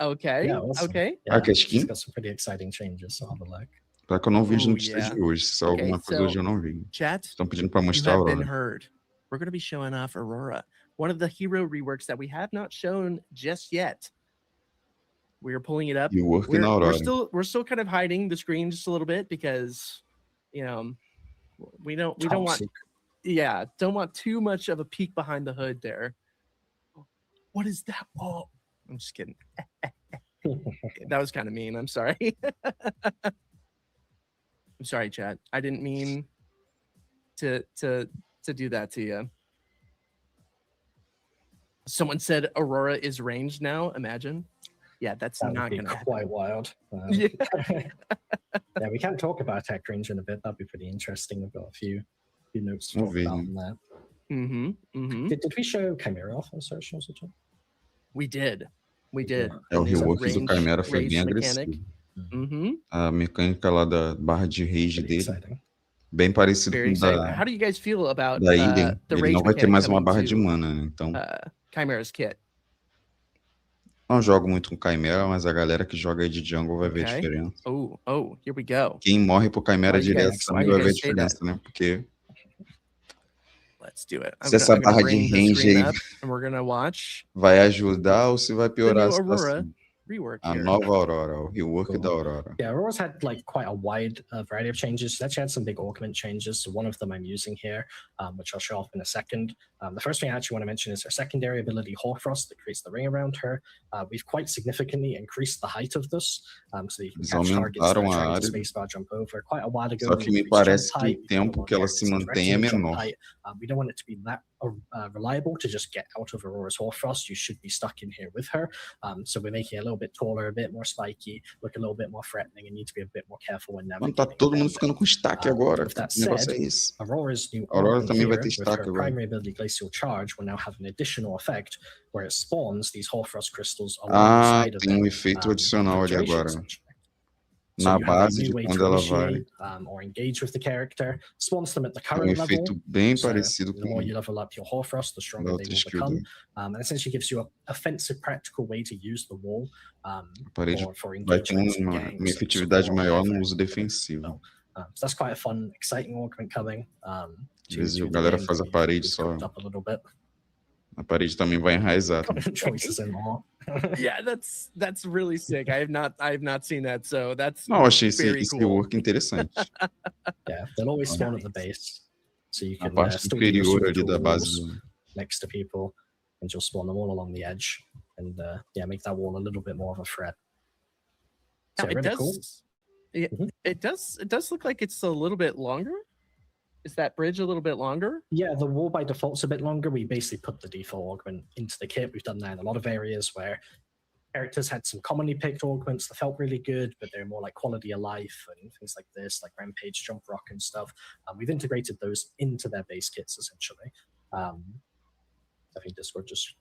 Okay. Yeah, awesome. Okay. Yeah, que é she's skin? got some pretty exciting changes, so have a look. Será que eu não vejo Oh, notícias yeah. de hoje? Se Okay, alguma coisa so- hoje eu não vi. Chat, Estão pedindo pra you mostrar a have been Aurora. heard. We're going to be showing off Aurora, one of the hero reworks that we have not shown just yet. We are pulling it up. Rework na We're Aurora. we're still kind of hiding the screen just a little bit because, you know, we don't want don't want too much of a peek behind the hood there. What is that? Oh, I'm just kidding. That was kind of mean. I'm sorry. I'm sorry, chat. I didn't mean to do that to you. Someone said Aurora is ranged now. Imagine. Yeah, that's That would not be going to happen. quite wild. Yeah. Yeah, we can talk about tech range in a bit. That'd be pretty interesting. We've got a few notes to talk Moving. about on that. Mm-hmm. Mm-hmm. Did we show Chimera off on socials at all? We did. We did. É, o And there's a rework do range- Chimera foi range bem mechanic. agressivo. Mm-hmm. A mecânica lá da barra de rage Pretty dele, exciting. bem parecido Very com exciting. da, How do you guys feel about da Eden. the Ele range não vai ter mechanic mais uma coming barra de to, mana, né? Então, Chimera's kit? Não jogo muito com Chimera, mas a galera que joga aí de jungle vai ver a Okay. diferença. Oh, here we go. Quem morre pro Chimera Why you direto guys- também why you vai ver a guys say that? diferença, né? Porque Let's do it. se essa I'm gonna barra de bring the range screen aí up and we're gonna watch vai ajudar ou se vai the piorar a new Aurora situação. rework A here. nova Aurora, o rework Cool. da Aurora. Yeah, Aurora's had like quite a wide variety of changes. She actually had some big augment changes. So one of them I'm using here, which I'll show off in a second. The first thing I actually want to mention is her secondary ability, Hoarfrost, that creates the ring around her. We've quite significantly increased the height of this, so you can Eles catch targets that aumentaram are a trying to área, spacebar jump over. Quite a while ago, só we que me increased jump parece que height. o We tempo don't que ela want se the mantém é threatening jump menor. height. We don't want it to be that reliable to just get out of Aurora's Hoarfrost. You should be stuck in here with her. So we're making it a little bit taller, a bit more spiky, look a little bit more threatening, and need to be a bit more careful when Mano, navigating. tá todo mundo around it. ficando com destaque agora. With that Que negócio said, é esse? Aurora's new Aurora augment também vai here, ter with destaque her agora. primary ability Glacial Charge, will now have an additional effect where it spawns these Hoarfrost crystals Ah, alongside of tem um it. efeito adicional ali duration, agora. essentially. Na So you have a base de new way quando to ela vai. initiate or engage with the character. Spawns them at the Tem um current level. efeito bem So parecido the more com you level up your Hoarfrost, the da stronger they outra will skill become. dele. And essentially gives you a offensive, practical way to use the wall A parede for vai ter engagements and uma ganks. efetividade support, maior no whatever. uso defensivo. So that's quite a fun, exciting augment coming. Às To vezes a the galera game faz that a parede we've só. cooked up a little bit. A parede também vai enraizar. Choices in more. Yeah, that's really sick. I have not seen that, so that's Não, eu achei esse very cool. rework interessante. Yeah, they'll always spawn at the base, so you Na can parte still do your inferior ali individual da base walls do... next to people, and you'll spawn them all along the edge, and yeah, make that wall a little bit more of a threat. Now, So it really does. cool. Yeah, Mhm. it does look like it's a little bit longer. Is that bridge a little bit longer? Yeah, the wall by default's a bit longer. We basically put the default augment into the kit. We've done that in a lot of areas where characters had some commonly picked augments that felt really good, but they're more like quality of life and things like this, like Rampage, Jump Rock, and stuff. We've integrated those into their base kits essentially. I think Discord just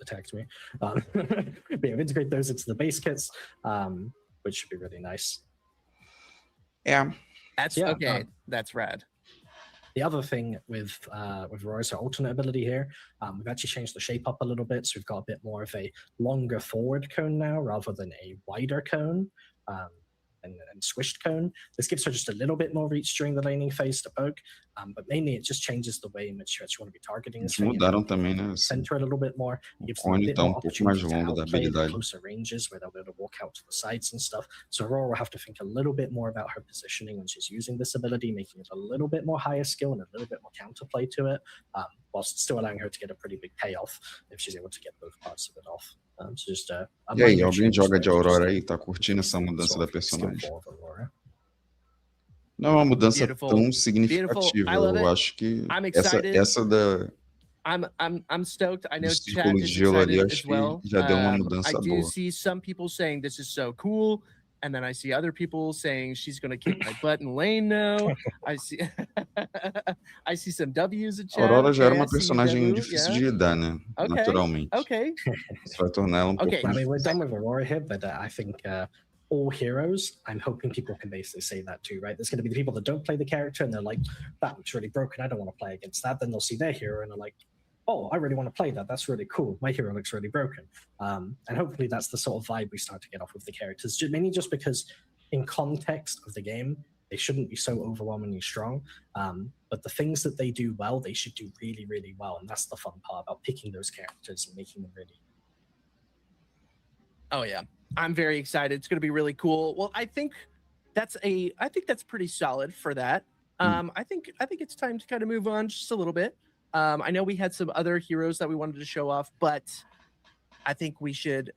attacked me. But yeah, we've integrated those into the base kits, which should be really nice. É, That's Yeah, okay. That's rad. The other thing with Aurora's alternate ability here, we've actually changed the shape up a little bit, so we've got a bit more of a longer forward cone now rather than a wider cone and squished cone. This gives her just a little bit more reach during the laning phase to poke, but mainly it just changes the way in which you actually want to be targeting this eles thing. mudaram também, né? Assim, Center a little bit more. o Gives them a cone bit tá more um pouco mais opportunity to longo da outplay the habilidade. closer ranges where they'll be able to walk out to the sides and stuff. So Aurora will have to think a little bit more about her positioning when she's using this ability, making it a little bit more higher skill and a little bit more counterplay to it, whilst still allowing her to get a pretty big payoff if she's able to get both parts of it off. So just a E aí, minor alguém change joga there de to just Aurora aí? Tá curtindo essa increase mudança sort da of skill personagem? pool of Aurora. Não é uma mudança Beautiful. tão Beautiful. significativa. I love Eu it. acho que I'm essa excited. da, I'm stoked. I know do chat círculo de is gelo ali, excited acho as well. que já deu uma I mudança do boa. see some people saying this is so cool, and then I see other people saying she's going to kick my butt in lane now. I see, I see some W's in chat. Aurora já era Okay, I uma see you, personagem Debu. difícil Yeah. de lidar, né? Okay. Naturalmente. Okay. Isso vai tornar ela um Okay. pouco I mean, we're difícil. done with Aurora here, but I think all heroes, I'm hoping people can basically say that too, right? There's going to be the people that don't play the character and they're like, that looks really broken. I don't want to play against that. Then they'll see their hero and they're like, oh, I really want to play that. That's really cool. My hero looks really broken. And hopefully that's the sort of vibe we start to get off with the characters, mainly just because in context of the game, they shouldn't be so overwhelmingly strong. But the things that they do well, they should do really, really well. And that's the fun part about picking those characters and making them really. Oh yeah, I'm very excited. It's going to be really cool. Well, I think that's pretty solid for that. I think it's time to kind of move on just a little bit. I know we had some other heroes that we wanted to show off, but I think we should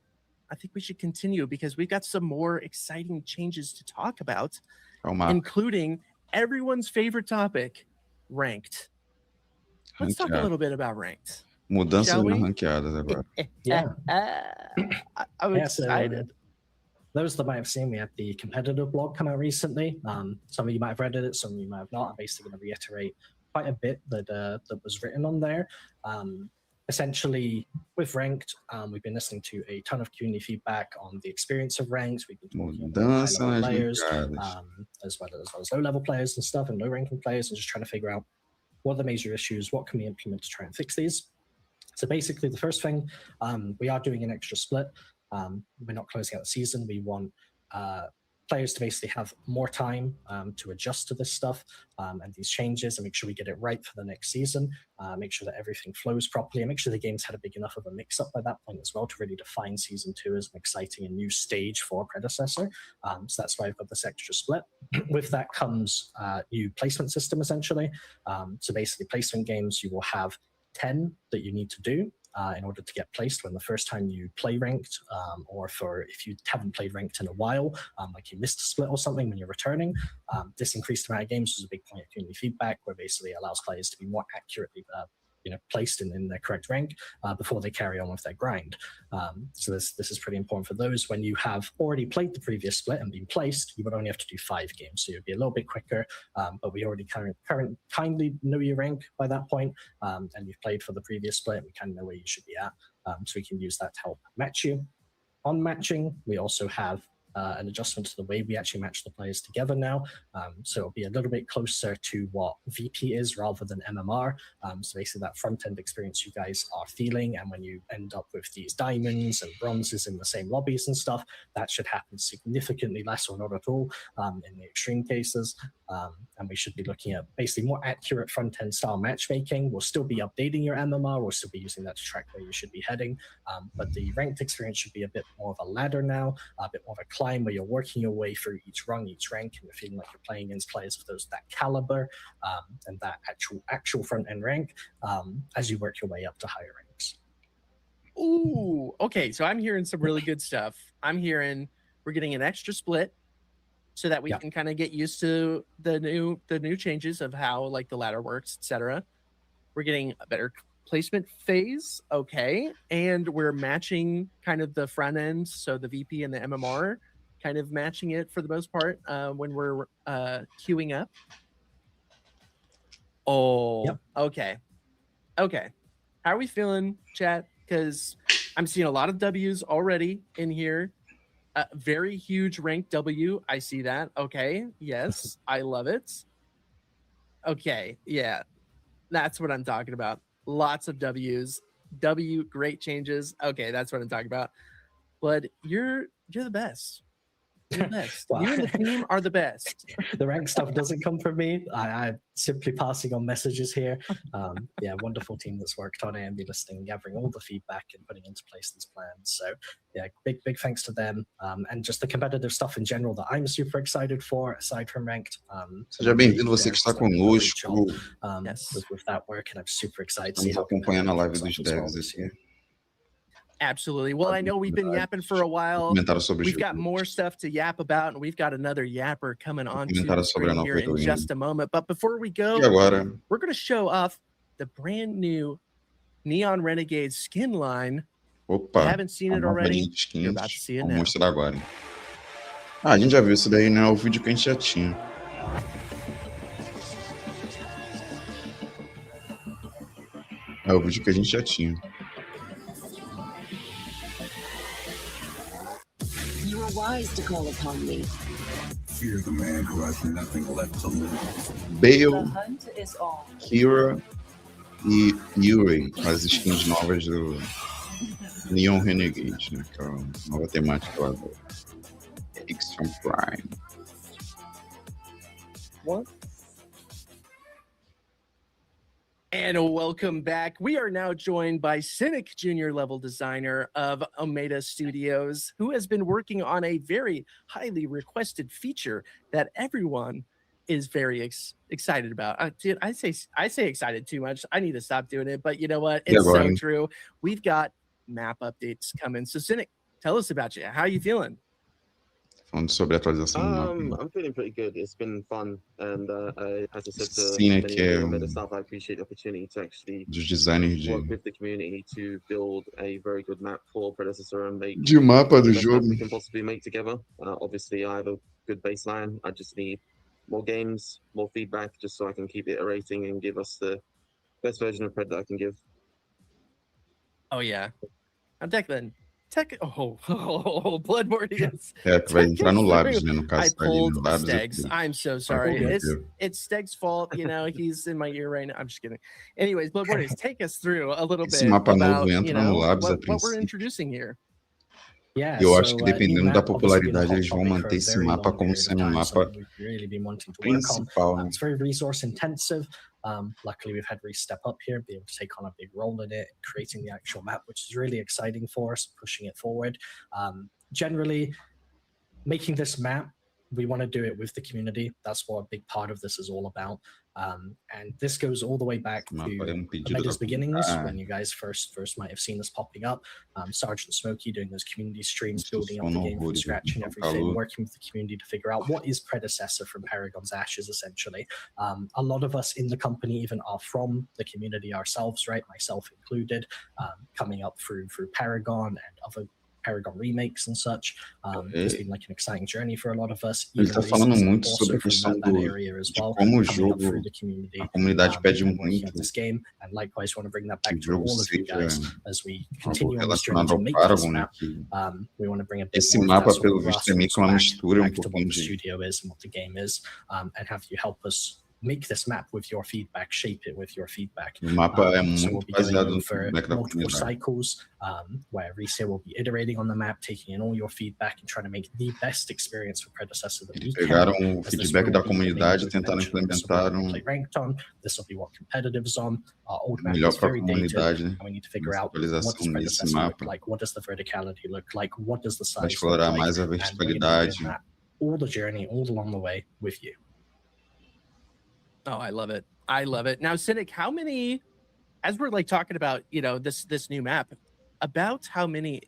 continue because we've got some more exciting changes to talk about, including everyone's favorite topic, ranked. Let's talk a little bit about ranked. Mudanças na ranqueadas agora. Yeah. I'm excited. So, those that might have seen, we had the competitive blog come out recently. Some of you might have read it, some of you might have not. I'm basically going to reiterate quite a bit that was written on there. Essentially, with ranked, we've been listening to a ton of community feedback on the experience of ranks. We've been talking about high-level players, as well as low-level players and stuff, and low-ranking players, and just trying to figure out what are the major issues, what can we implement to try and fix these. So basically, the first thing, we are doing an extra split. We're not closing out the season. We want players to basically have more time to adjust to this stuff and these changes, and make sure we get it right for the next season. Make sure that everything flows properly, and make sure the game's had a big enough of a mix-up by that point as well to really define season 2 as an exciting and new stage for Predecessor. So that's why I've got this extra split. With that comes new placement system, essentially. So basically, placement games, you will have 10 that you need to do in order to get placed when the first time you play ranked, or for if you haven't played ranked in a while, like you missed a split or something when you're returning. This increased amount of games was a big point of community feedback, where basically allows players to be more accurately placed in their correct rank before they carry on with their grind. So this is pretty important for those. When you have already played the previous split and been placed, you would only have to do 5 games, so you'd be a little bit quicker, but we already kindly know your rank by that point, and you've played for the previous split, and we kind of know where you should be at, so we can use that to help match you. On matching, we also have an adjustment to the way we actually match the players together now. So it'll be a little bit closer to what VP is rather than MMR. So basically that front-end experience you guys are feeling, and when you end up with these diamonds and bronzes in the same lobbies and stuff, that should happen significantly less or not at all in the extreme cases. And we should be looking at basically more accurate front-end style matchmaking. We'll still be updating your MMR. We'll still be using that to track where you should be heading. But the ranked experience should be a bit more of a ladder now, a bit more of a climb, where you're working your way through each rung, each rank, and you're feeling like you're playing against players of that caliber and that actual front-end rank as you work your way up to higher ranks. Ooh, okay. So I'm hearing some really good stuff. I'm hearing we're getting an extra split, so that we can kind of get used to the new changes of how like the ladder works, etc. We're getting a better placement phase, okay, and we're matching kind of the front end, so the VP and the MMR, kind of matching it for the most part when we're queuing up. Oh, yep. Okay. How are we feeling, chat? Because I'm seeing a lot of W's already in here. Very huge rank W. I see that. Okay. Yes. I love it. Okay. Yeah. That's what I'm talking about. Lots of W's. W, great changes. Okay. That's what I'm talking about. But you're the best. You're the best. Well, you and the team are the best. The rank stuff doesn't come from me. I'm simply passing on messages here. Wonderful team that's worked on it and be listening, gathering all the feedback and putting into place these plans. So yeah, big thanks to them, and just the competitive stuff in general that I'm super excited for, aside from ranked. Seja bem-vindo, você que está conosco. With that work, and I'm super excited. Estamos acompanhando a live dos devs esse year. Absolutely. Well, I know we've been yapping for a while. We've got more stuff to yap about, and we've got another yapper coming on here in just a moment. But before we go, we're going to show off the brand new Neon Renegade skin line. Opa, if you haven't seen it already, you're about to see it now. Vamos mostrar agora. A gente já viu isso daí, né? É o vídeo que a gente já tinha. É o vídeo que a gente já tinha. You were wise to call upon me. Fear the man who has nothing left to lose. Bale, Kira e Yuri, as skins novas do Neon Renegade, né? Que é a nova temática lá do Extreme Prime. What? And welcome back. We are now joined by Cynic, junior level designer of Omeda Studios, who has been working on a very highly requested feature that everyone is very excited about. Dude, I say excited too much. I need to stop doing it, but you know what? It's so true. We've got map updates coming. So Cynic, tell us about you. How are you feeling? Falando sobre a atualização do mapa. I'm feeling pretty good. It's been fun, and as I said to Cynic many of the staff, I appreciate the opportunity to actually work with the community to build a very good map for Predecessor and make de mapa do the best jogo map we can possibly make together. Obviously, I have a good baseline. I just need more games, more feedback, just so I can keep iterating and give us the best version of Pred that I can give. Oh yeah, I'm Declan. Bloodborne. É, que vai entrar no Labs, né? No caso, I pulled Steg's. I'm so sorry. It's Steg's fault. You know, he's in my ear right now. I'm just kidding. Anyways, Bloodborne, take us through a little bit mapa about novo entra no Labs what we're introducing here. Yeah, E eu acho que new dependendo da map, obviously been a popularidade, hot eles vão topic for manter a esse very mapa long como period of sendo um time, mapa something we've really been wanting to work on. principal, né? It's very resource intensive. Luckily, we've had Reese step up here, be able to take on a big role in it, creating the actual map, which is really exciting for us, pushing it forward. Generally, making this map, we want to do it with the community. That's what a big part of this is all about. And this goes all the way back Mapa é to pedido da Omeda's beginnings, comunidade. when you guys first might have seen us popping up. Sergeant Smokey doing those community streams, Isso building up só the no game from horror, scratch and então, everything, calor. working with the community to figure out what is Predecessor from Paragon's Ashes, essentially. A lot of us in the company even are from the community ourselves, right? Myself included, coming up through Paragon and other Paragon remakes and such. It's been like an exciting journey for a lot of us. Ele tá falando muito sobre a from questão that do, area as de well, como o coming up jogo, through the community, a comunidade pede and working muito on this game. And likewise, want to bring that que back o to jogo all of you seja guys as we algo continue on this journey relacionado to ao make this Paragon, né? map. Que We want to bring a bit esse more of mapa, that sort pelo of visto, é meio que grassroots uma back, mistura back to what pouquinho the de studio is and what the game is, and have you help us make this map with your feedback, shape it with your feedback. O mapa é So we'll muito be going baseado no over feedback da multiple comunidade. cycles, where Reese will be iterating on the map, taking in all your feedback and trying to make the best experience for Predecessor that we Eles can. pegaram o As this feedback will da be the main comunidade e workbench. tentaram This will be implementar what we play ranked on. This will be what competitive's on. Our old map melhor is para a very dated, comunidade, né? and we need to figure Essa out what does atualização nesse Predecessor look mapa, like, what does the verticality look like, what does the para size look explorar like, mais a and we're going to be doing verticalidade. that all the journey, all along the way with you. Oh, I love it. I love it. Now, Cynic, how many, as we're like talking about, you know, this new map, about how many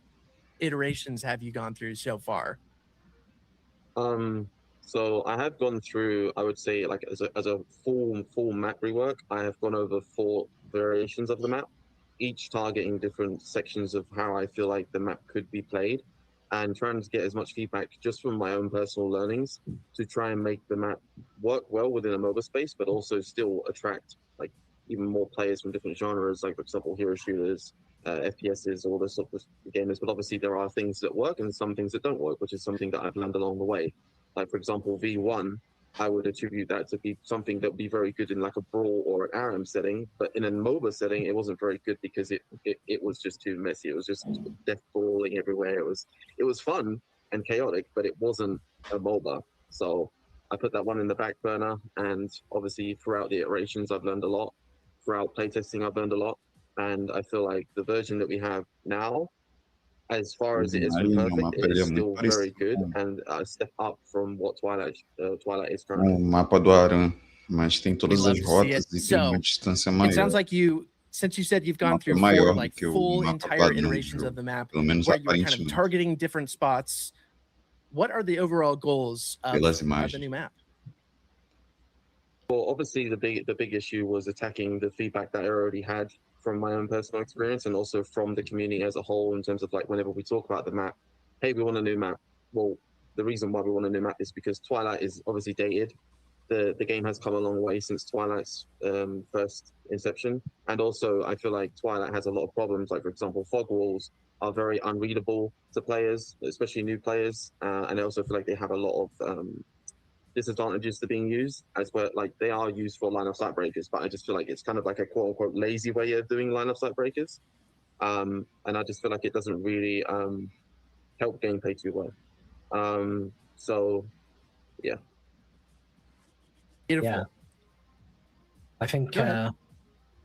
iterations have you gone through so far? So I have gone through, I would say, like as a full map rework, I have gone over 4 variations of the map, each targeting different sections of how I feel like the map could be played, and trying to get as much feedback just from my own personal learnings to try and make the map work well within a MOBA space, but also still attract like even more players from different genres, like for example, hero shooters, FPSs, all those sort of gamers. But obviously there are things that work and some things that don't work, which is something that I've learned along the way. Like for example, V1, I would attribute that to be something that would be very good in like a brawl or an ARAM setting, but in a MOBA setting, it wasn't very good because it was just too messy. It was just death brawling everywhere. It was fun and chaotic, but it wasn't a MOBA. So I put that one in the back burner, and obviously throughout the iterations, I've learned a lot. Throughout playtesting, I've learned a lot, and I feel like the version that we have now, as far as it isn't O perfect, mapa it ele é is muito still very parecido good com and a step up from what Twilight is o currently. mapa do Aran, mas tem We todas love as to see rotas it. e tem uma So distância it maior. sounds like you, since you said you've O gone mapa é through 4 maior do like que o full mapa entire padrão do iterations jogo, of the map, pelo menos where you were kind of aparentemente, targeting different spots. What are the overall goals of pelas the imagens. new map? Well, obviously the big issue was attacking the feedback that I already had from my own personal experience and also from the community as a whole, in terms of like whenever we talk about the map, hey, we want a new map. Well, the reason why we want a new map is because Twilight is obviously dated. The game has come a long way since Twilight's first inception, and also I feel like Twilight has a lot of problems. Like for example, fog walls are very unreadable to players, especially new players, and I also feel like they have a lot of disadvantages to being used, as well. Like they are used for line of sight breakers, but I just feel like it's kind of like a quote unquote lazy way of doing line of sight breakers, and I just feel like it doesn't really help gameplay too well. So yeah. Beautiful. Yeah. I think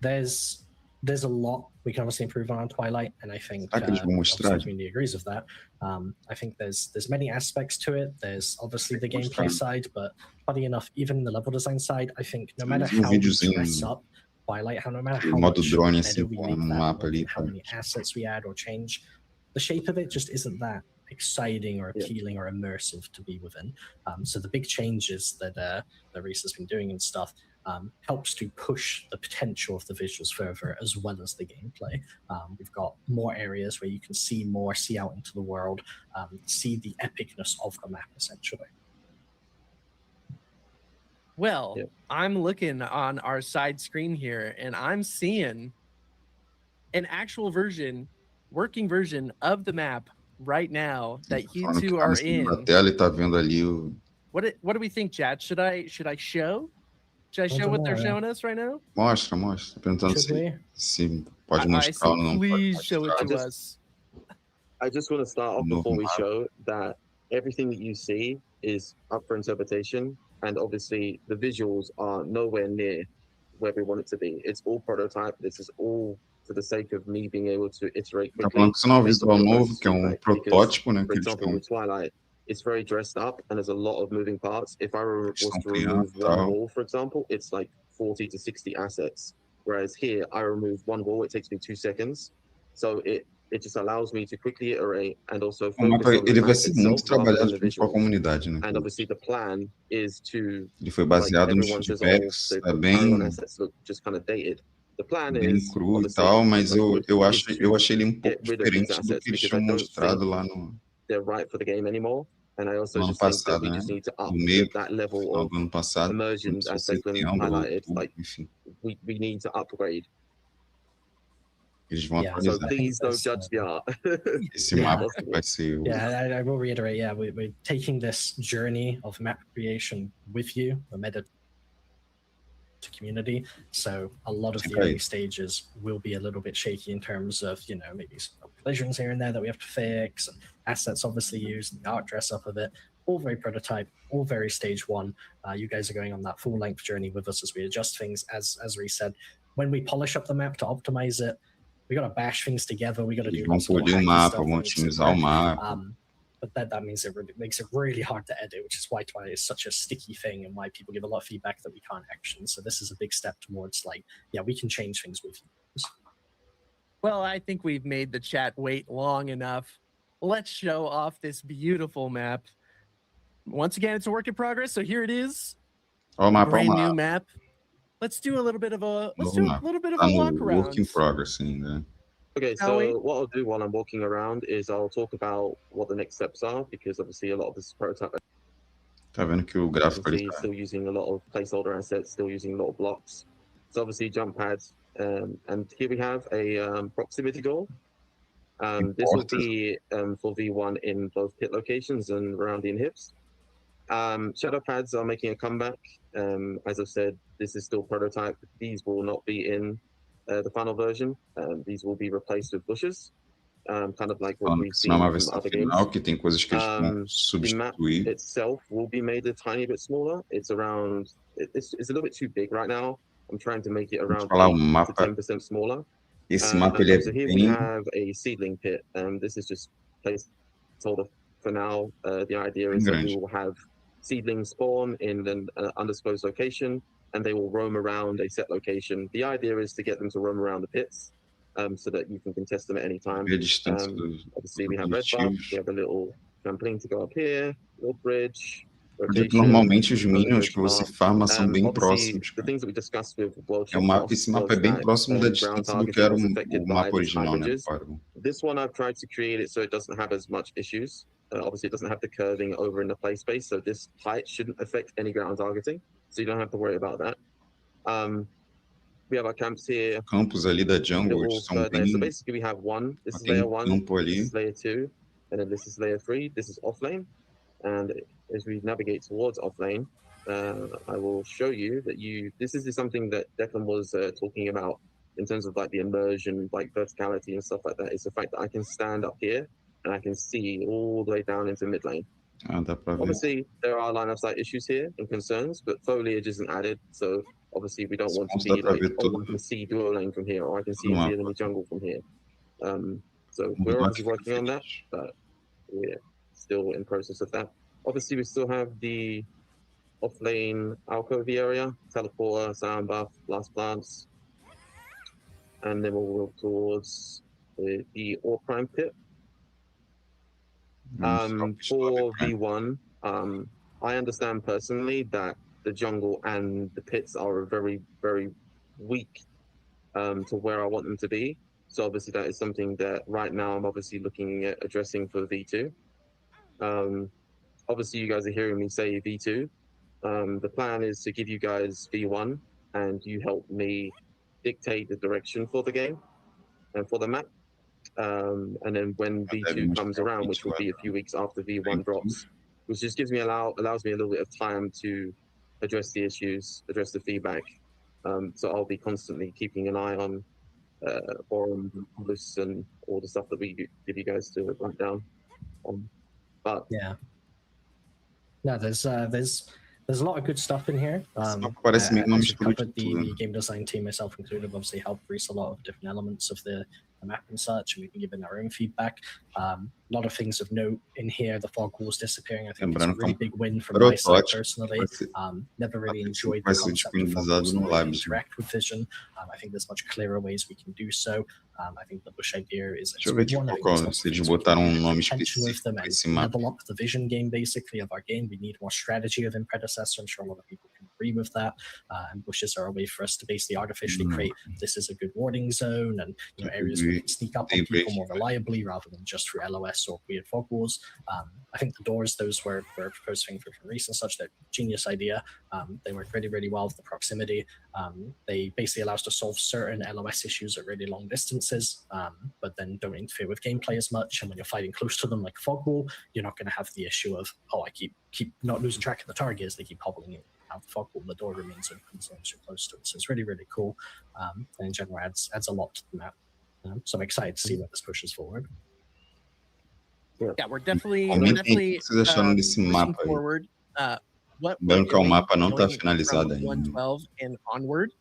there's a lot we can obviously improve on Twilight, and I think Será que eles vão obviously mostrar? the community agrees with that. I think there's many aspects to it. There's obviously the gameplay Mostrar. side, but funny enough, even in the level design side, I think no matter Tem how we videozinho, dress up Twilight, no matter o how modo much drone better assim we com make um that mapa look ali, and how tá? many assets we add or change, the shape of it just isn't that exciting or appealing or immersive to be within. So the big changes that Reese has been doing and stuff helps to push the potential of the visuals further, as well as the gameplay. We've got more areas where you can see more, see out into the world, see the epicness of the map, essentially. Well, I'm looking on our side screen here, and I'm seeing an actual version, working version of the map right now that you Falando que two tá are no centro da in. tela e tá vendo ali o. What do we think, Chad? Should I show? Should I show what they're showing us right now? Mostra. Tô perguntando Should we? se pode I mostrar say ou não pode please show it mostrar. to us. I just want to start off before we show that everything that you see is up for interpretation, and obviously the visuals are nowhere near where we want it to be. It's all prototype. This is all for the sake of me being able to iterate Tá quickly. falando que isso não é um based on visual your novo, guys' que é um feedback, protótipo, né? for Que eles example, estão with Twilight, it's very dressed up and there's a lot of moving parts. If I was to criando remove e one tal. wall, for example, it's like 40 to 60 assets. Whereas here, I remove one wall, it takes me 2 seconds. So it just allows me to quickly iterate and also O mapa, focus on the ele vai map ser itself muito rather than trabalhado the junto com a visuals. comunidade, né? And obviously the plan is to, Ele foi like baseado nos everyone says, oh, feedbacks, the é Paragon bem, assets look just kind of dated. The plan bem is, cru e obviously, tal, mas touch wood, eu is achei ele um get pouco rid of these diferente do assets que eles because I tinham don't mostrado think lá no they're right for the game anymore. And I also ano just think that passado, we né? just need to up No meio, that level final of do ano passado, immersion, se as você Declan setembro, highlighted. outubro, Like enfim, we need to upgrade. eles vão Yeah, So atualizar. please don't that's, judge the art. Esse Yeah. mapa vai ser o... Yeah, I will reiterate. Yeah, we're taking this journey of map creation with you, the meta community. So a lot of the Okay. early stages will be a little bit shaky in terms of, you know, maybe some collisions here and there that we have to fix, and assets obviously used, and the art dress up of it. All very prototype, all very stage one. You guys are going on that full length journey with us as we adjust things. As Reese said, when we polish up the map to optimize it, we got to bash things together. We got to Eles do vão lots of polir o hacky mapa, stuff vão that makes it otimizar o work. mapa. But that means it really, makes it really hard to edit, which is why Twilight is such a sticky thing and why people give a lot of feedback that we can't action. So this is a big step towards, like, yeah, we can change things with you. Well, I think we've made the chat wait long enough. Let's show off this beautiful map. Once again, it's a work in progress, so here it is. Ó o mapa, ó o Brand new mapa. map. Let's do a little bit of a Novo mapa. Tá no walk work in around. progress ainda. Okay, Shall we? so what I'll do while I'm walking around is I'll talk about what the next steps are, because obviously a lot of this is prototype. Tá vendo que o You can gráfico ali see tá... still using a lot of placeholder assets, still using a lot of blocks. So obviously jump pads, and here we have a proximity goal. This will be for V1 in both pit locations and around the inhibs. Shadow pads are making a comeback. As I've said, this is still prototype. These will not be in the final version. These will be replaced with bushes, kind of like what Falando we've que isso não é seen uma from versão other games. final, que tem coisas que eles vão The map substituir. itself will be made a tiny bit smaller. It's around, it's a little bit too big right now. I'm trying to make it Vamos around falar, 8 o to mapa, 10% smaller. esse mapa ele é So here we bem... have a seedling pit. This is just placeholder for now. The idea is that we will have seedlings spawn in an undisclosed location, and they will roam around a set location. The idea is to get them to roam around the pits, so that you can contest them at any time. ver a distância dos Obviously, we have red buff. We have a little trampoline to go up here, little bridge. Porque Rotation, normalmente os another minions bridge que você path. farma são bem Obviously, próximos, the cara. things that we discussed with World É uma, esse mapa é bem próximo da ground distância do que targeting era was o affected mapa by these high original, né? bridges. Do Paragon. This one I've tried to create it so it doesn't have as much issues. Obviously, it doesn't have the curving over in the play space, so this height shouldn't affect any ground targeting, so you don't have to worry about that. We have our camps here. Campos ali da They're jungle all são third layer. So bem... basically, we have one. This is Tem layer 1. campo This ali. is layer 2, and then this is layer 3. This is off lane, and as we navigate towards off lane, I will show you that this is something that Declan was talking about in terms of like the immersion, like verticality and stuff like that. It's the fact that I can stand up here and I can see all the way down into mid lane. Ah, dá pra ver. Obviously, there are line of sight issues here and concerns, but foliage isn't added, so obviously we don't want to be like, oh, I can see dual lane from here, or I can see into the enemy jungle from here. So we're obviously working on that, but we're still in process of that. Obviously, we still have the off-lane alcove area, teleporter, sound buff, blast plants, and then we'll walk towards the ore prime pit. For V1, I understand personally that the jungle and the pits are very, very weak to where I want them to be. So obviously that is something that right now I'm obviously looking at addressing for V2. Obviously you guys are hearing me say V2. The plan is to give you guys V1 and you help me dictate the direction for the game and for the map. And then when V2 comes around, which will be a few weeks after V1 drops, which just gives me allows me a little bit of time to address the issues, address the feedback. So I'll be constantly keeping an eye on Bora, and all the stuff that we give you guys to write down on. But yeah, no, there's a lot of good stuff in here. Parece meio nome As you've escuro de covered, the tudo. game design team, myself included, obviously helped grease a lot of different elements of the map and such, and we've been given our own feedback. A lot of things of note in here. The fog walls disappearing, I think, is a really big win from my side personally. Never really enjoyed the concept of fog walls and the way they interact with vision. I think there's much clearer ways we can do so. I think the Bush idea is Deixa eu ver aqui se eles botaram um nome específico para esse mapa. Level up the vision game, basically, of our game. We need more strategy within Predecessor. I'm sure a lot of people can agree with that. And bushes are a way for us to basically artificially create this is a good warding zone, and areas where we can sneak up on people more reliably rather than just through LOS or weird fog walls. I think the doors, those were proposed for Reese and such, they're genius idea. They work really, really well with the proximity. They basically allow us to solve certain LOS issues at really long distances, but then don't interfere with gameplay as much. And when you're fighting close to them like a fog wall, you're not going to have the issue of, oh, I keep not losing track of the target as they keep hobbling in out the fog wall. The door remains open as long as you're close to it. So it's really, really cool. And in general adds a lot to the map. So I'm excited to see where this pushes forward. Yeah, we're definitely vocês acharam desse mapa aí? forward. Lembrando que o mapa não está finalizado ainda. 1.12 and onward.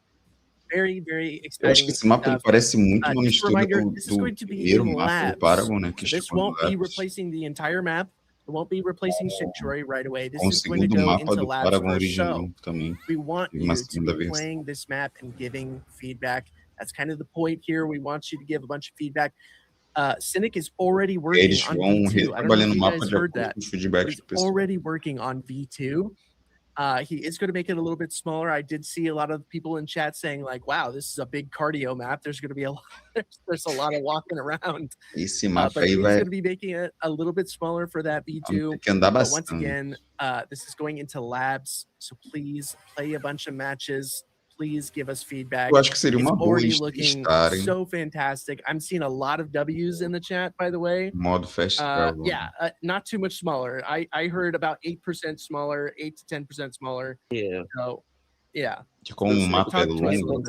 Very, very exciting. Eu acho que esse mapa ele parece muito uma mistura do primeiro mapa labs. do Paragon, né? Que So this won't be replacing the entire map. It won't be replacing Sanctuary right away. This Com o is going to segundo go mapa into do labs Paragon first. original So também. we want Teve you uma to segunda be versão. playing this map and giving feedback. That's kind of the point here. We want you to give a bunch of feedback. Cynic is already working Eles on vão V2. I don't know retrabalhando if o you mapa guys de heard acordo that. com os feedbacks He's do pessoal. already working on V2. He is going to make it a little bit smaller. I did see a lot of people in chat saying like, wow, this is a big cardio map. There's going to be there's a lot of walking around. Esse mapa But aí he's vai going to be making it a little bit smaller for that V2. ter que andar But once bastante. again, this is going into labs. So please play a bunch of matches. Please give us feedback. Eu acho que seria It's uma boa already eles looking testarem so fantastic. I'm seeing a lot of W's in the chat, by the way. modo fast travel. Yeah, not too much smaller. I heard about 8% smaller, 8 to 10% smaller. yeah, So, yeah. De como o mapa é longo.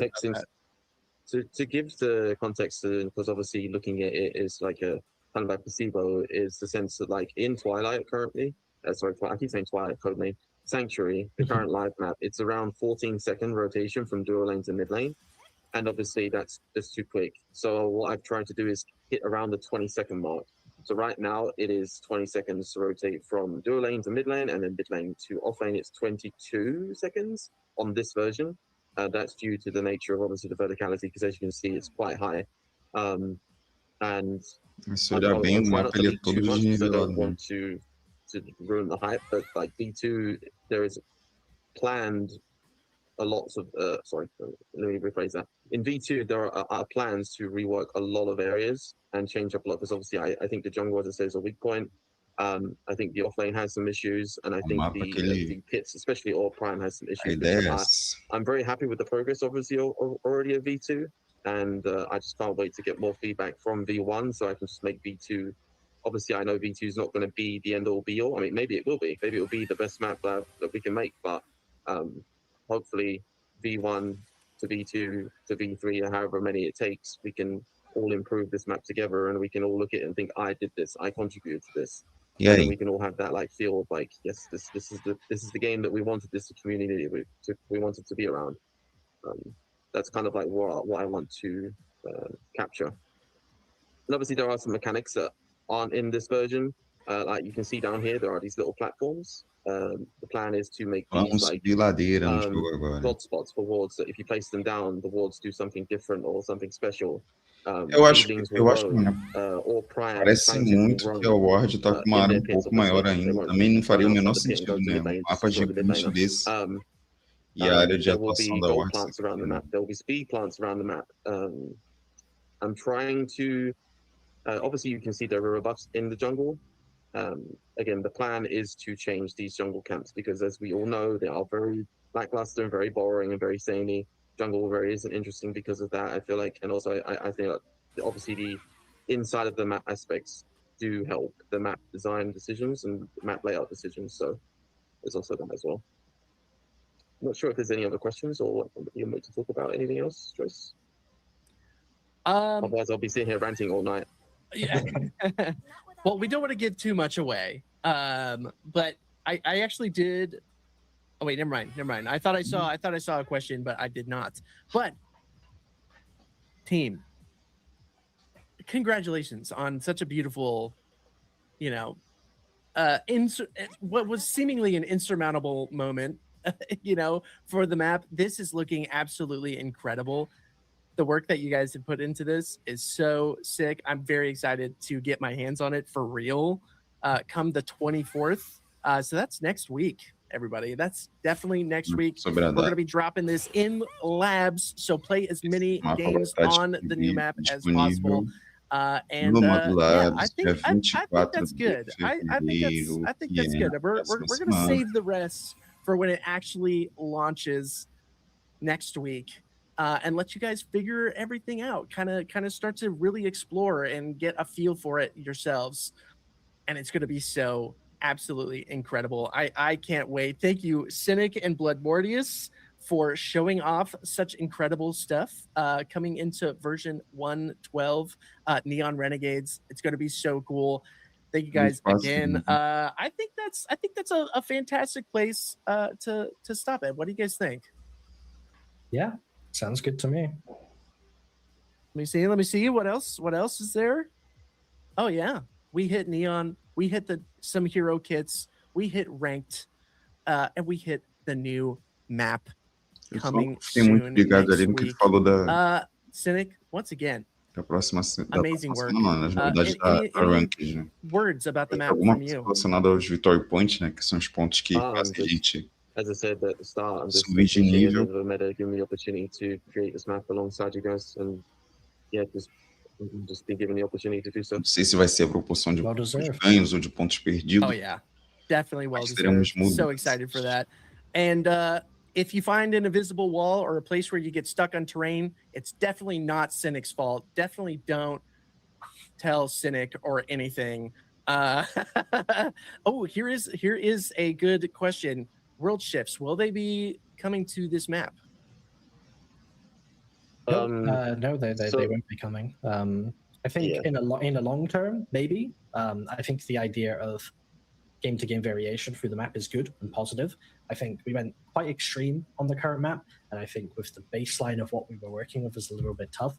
To give the context, because obviously looking at it is like a kind of like placebo, is the sense that like in Twilight currently, sorry, I keep saying Twilight code name, Sanctuary, the current live map, it's around 14-second rotation from dual lane to mid lane. And obviously that's just too quick. So what I've tried to do is hit around the 20-second mark. So right now it is 20 seconds to rotate from dual lane to mid lane, and then mid lane to off lane it's 22 seconds on this version. That's due to the nature of obviously the verticality, because as you can see it's quite high. And Isso olhar bem, o mapa ele é todo I don't desnivelado. want to ruin the hype, but like V2, there is planned a lot of sorry, let me rephrase that. In V2 there are plans to rework a lot of areas and change up a lot, because obviously I think the jungle, as I say, is a weak point. I think the offlane has some issues, and I think the pits, especially All Prime, has some issues. I'm very happy with the progress, obviously, already of V2, and I just can't wait to get more feedback from V1 so I can just make V2. Obviously, I know V2 is not going to be the end-all be-all. I mean, maybe it will be. Maybe it will be the best map that we can make, but hopefully V1 to V2 to V3, or however many it takes, we can all improve this map together, and we can all look at it and think, I did this, I contributed to this. Yeah, and we can all have that like feel of like, yes, this is the game that we wanted, this community we wanted to be around. That's kind of like what I want to capture. And obviously there are some mechanics that aren't in this version. Like you can see down here, there are these little platforms. The plan is to make these like dot spots for wards, that if you place them down, the wards do something different or something special. Eu acho que parece muito que a Ward está com uma área um pouco maior ainda. Também não faria o menor sentido, né? Um mapa gigante desse e a área de atuação da Ward. There will be speed plants around the map. I'm trying to. Obviously, you can see there are rebuffs in the jungle. Again, the plan is to change these jungle camps, because as we all know, they are very lackluster and very boring and very samey. Jungle very isn't interesting because of that, I feel like. And also I think that obviously the inside of the map aspects do help the map design decisions and map layout decisions, so there's also that as well. I'm not sure if there's any other questions or what you want to talk about. Anything else, Joyce? Otherwise, I'll be sitting here ranting all night. Yeah. Well, we don't want to give too much away. But I actually did. Oh wait, never mind. I thought I saw a question, but I did not. But team, congratulations on such a beautiful, what was seemingly an insurmountable moment, for the map. This is looking absolutely incredible. The work that you guys have put into this is so sick. I'm very excited to get my hands on it for real come the 24th. So that's next week, everybody. That's definitely next week. We're going to be dropping this in labs. So play as many games on the new map as possible. I think that's good. I think that's good. We're going to save the rest for when it actually launches next week. And let you guys figure everything out, kind of start to really explore and get a feel for it yourselves. And it's going to be so absolutely incredible. I can't wait. Thank you, Cynic and Bloodmortius, for showing off such incredible stuff coming into version 1.12 Neon Renegades. It's going to be so cool. Thank you guys again. I think that's a fantastic place to stop at. What do you guys think? Yeah. Sounds good to me. Let me see. What else is there? Oh yeah, we hit Neon. We hit some hero kits. We hit ranked, and we hit the new map coming soon next week. Cynic, once again, amazing work. Any words about the map from you? Relacionado aos Victory Points, né? Que são os pontos que fazem a gente. As I said at the start, I'm just appreciative of Omeda giving me the opportunity to create this map alongside you guys, and yeah, just be given the opportunity to do so. Não sei se vai ser a proporção de ganhos ou de pontos perdidos. Oh yeah, definitely well deserved. So excited for that. And if you find an invisible wall or a place where you get stuck on terrain, it's definitely not Cynic's fault. Definitely don't tell Cynic or anything. Oh, here is a good question. World shifts, will they be coming to this map? No, they won't be coming. I think in the long term, maybe. I think the idea of game-to-game variation through the map is good and positive. I think we went quite extreme on the current map, and I think with the baseline of what we were working with is a little bit tough.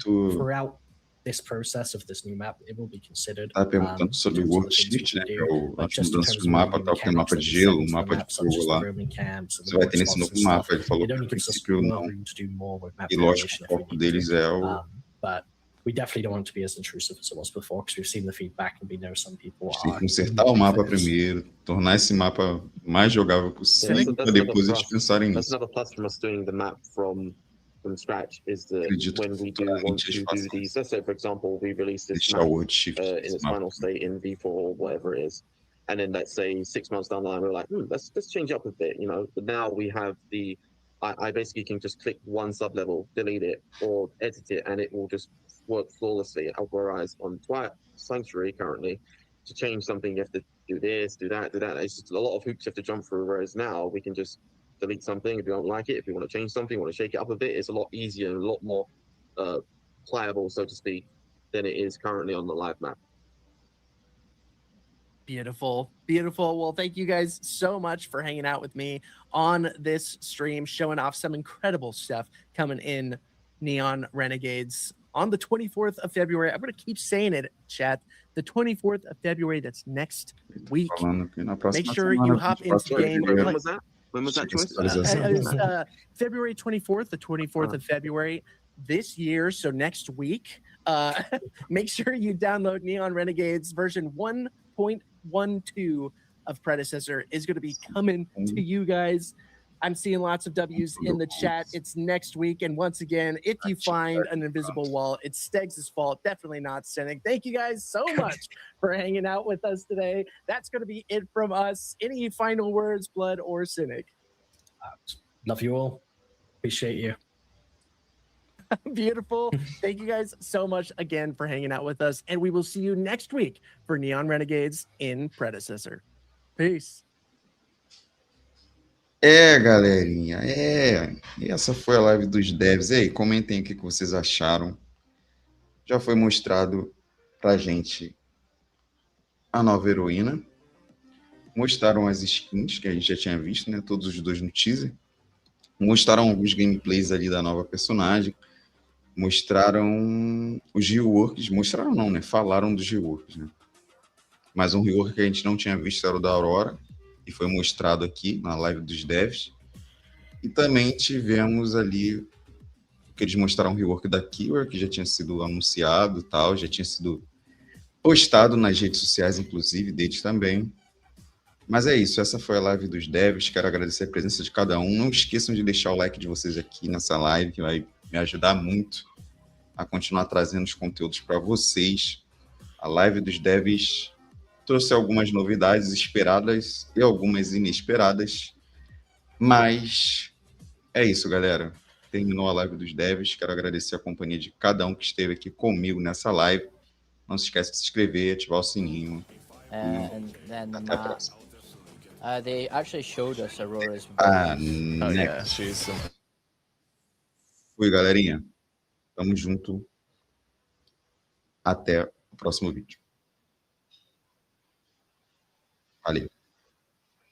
Throughout this process of this new map, it will be considered. Tá perguntando sobre o World Shift, né? Que é as mudanças do mapa, tal, que é mapa de gelo, mapa de fogo lá. Você vai ter nesse novo mapa. Ele falou que no princípio não. E lógico, o foco deles é o. But we definitely don't want to be as intrusive as it was before, because we've seen the feedback and we know some people tem que consertar o mapa primeiro, tornar esse mapa mais jogável possível, para depois eles pensarem nisso. That's another plus from us doing the map from scratch is that when we do want to do these, let's say for example we release this map in its final state in v4 or whatever it is, and then let's say 6 months down the line we're like, let's change up a bit, but now we have I basically can just click one sub level, delete it or edit it, and it will just work flawlessly. Whereas on Twilight Sanctuary currently, to change something you have to do this, do that. It's just a lot of hoops you have to jump through, whereas now we can just delete something if you don't like it. If you want to change something, want to shake it up a bit, it's a lot easier and a lot more pliable, so to speak, than it is currently on the live map. Beautiful. Well, thank you guys so much for hanging out with me on this stream, showing off some incredible stuff coming in Neon Renegades on the 24th of February. I'm going to keep saying it, chat. The 24th of February, that's next week. Make sure you hop into the game. When was that? When was that choice? February 24th, the 24th of February this year, so next week. Make sure you download Neon Renegades version 1.12 of Predecessor is going to be coming to you guys. I'm seeing lots of W's in the chat. It's next week. And once again, if you find an invisible wall, it's Stegs' fault. Definitely not Cynic. Thank you guys so much for hanging out with us today. That's going to be it from us. Any final words, Blood or Cynic? Love you all. Appreciate you. Beautiful. Thank you guys so much again for hanging out with us. And we will see you next week for Neon Renegades in Predecessor. Peace. Galerinha, E essa foi a live dos devs. E aí, comentem o que vocês acharam. já foi mostrado pra gente a nova heroína. Mostraram as skins, que a gente já tinha visto, né? Todos os dois no teaser. Mostraram alguns gameplays ali da nova personagem. Mostraram os reworks. Mostraram não, né? Falaram dos reworks, né? Mas um rework que a gente não tinha visto era o da Aurora. E foi mostrado aqui na live dos devs. E também tivemos ali que eles mostraram um rework da Kira, que já tinha sido anunciado e tal, já tinha sido postado nas redes sociais, inclusive, deles também. Mas é isso, essa foi a live dos devs, quero agradecer a presença de cada um. Não esqueçam de deixar o like de vocês aqui nessa live, que vai me ajudar muito a continuar trazendo os conteúdos para vocês. A live dos devs trouxe algumas novidades esperadas e algumas inesperadas, mas é isso, galera. Terminou a live dos devs. Quero agradecer a companhia de cada um que esteve aqui comigo nessa live. Não se esqueça de se inscrever, ativar o sininho. And then Até a próxima. they actually showed us Aurora's Ah, voice. Oh né? yeah, she's. Fui, galerinha. Tamo junto. Até o próximo vídeo. Valeu.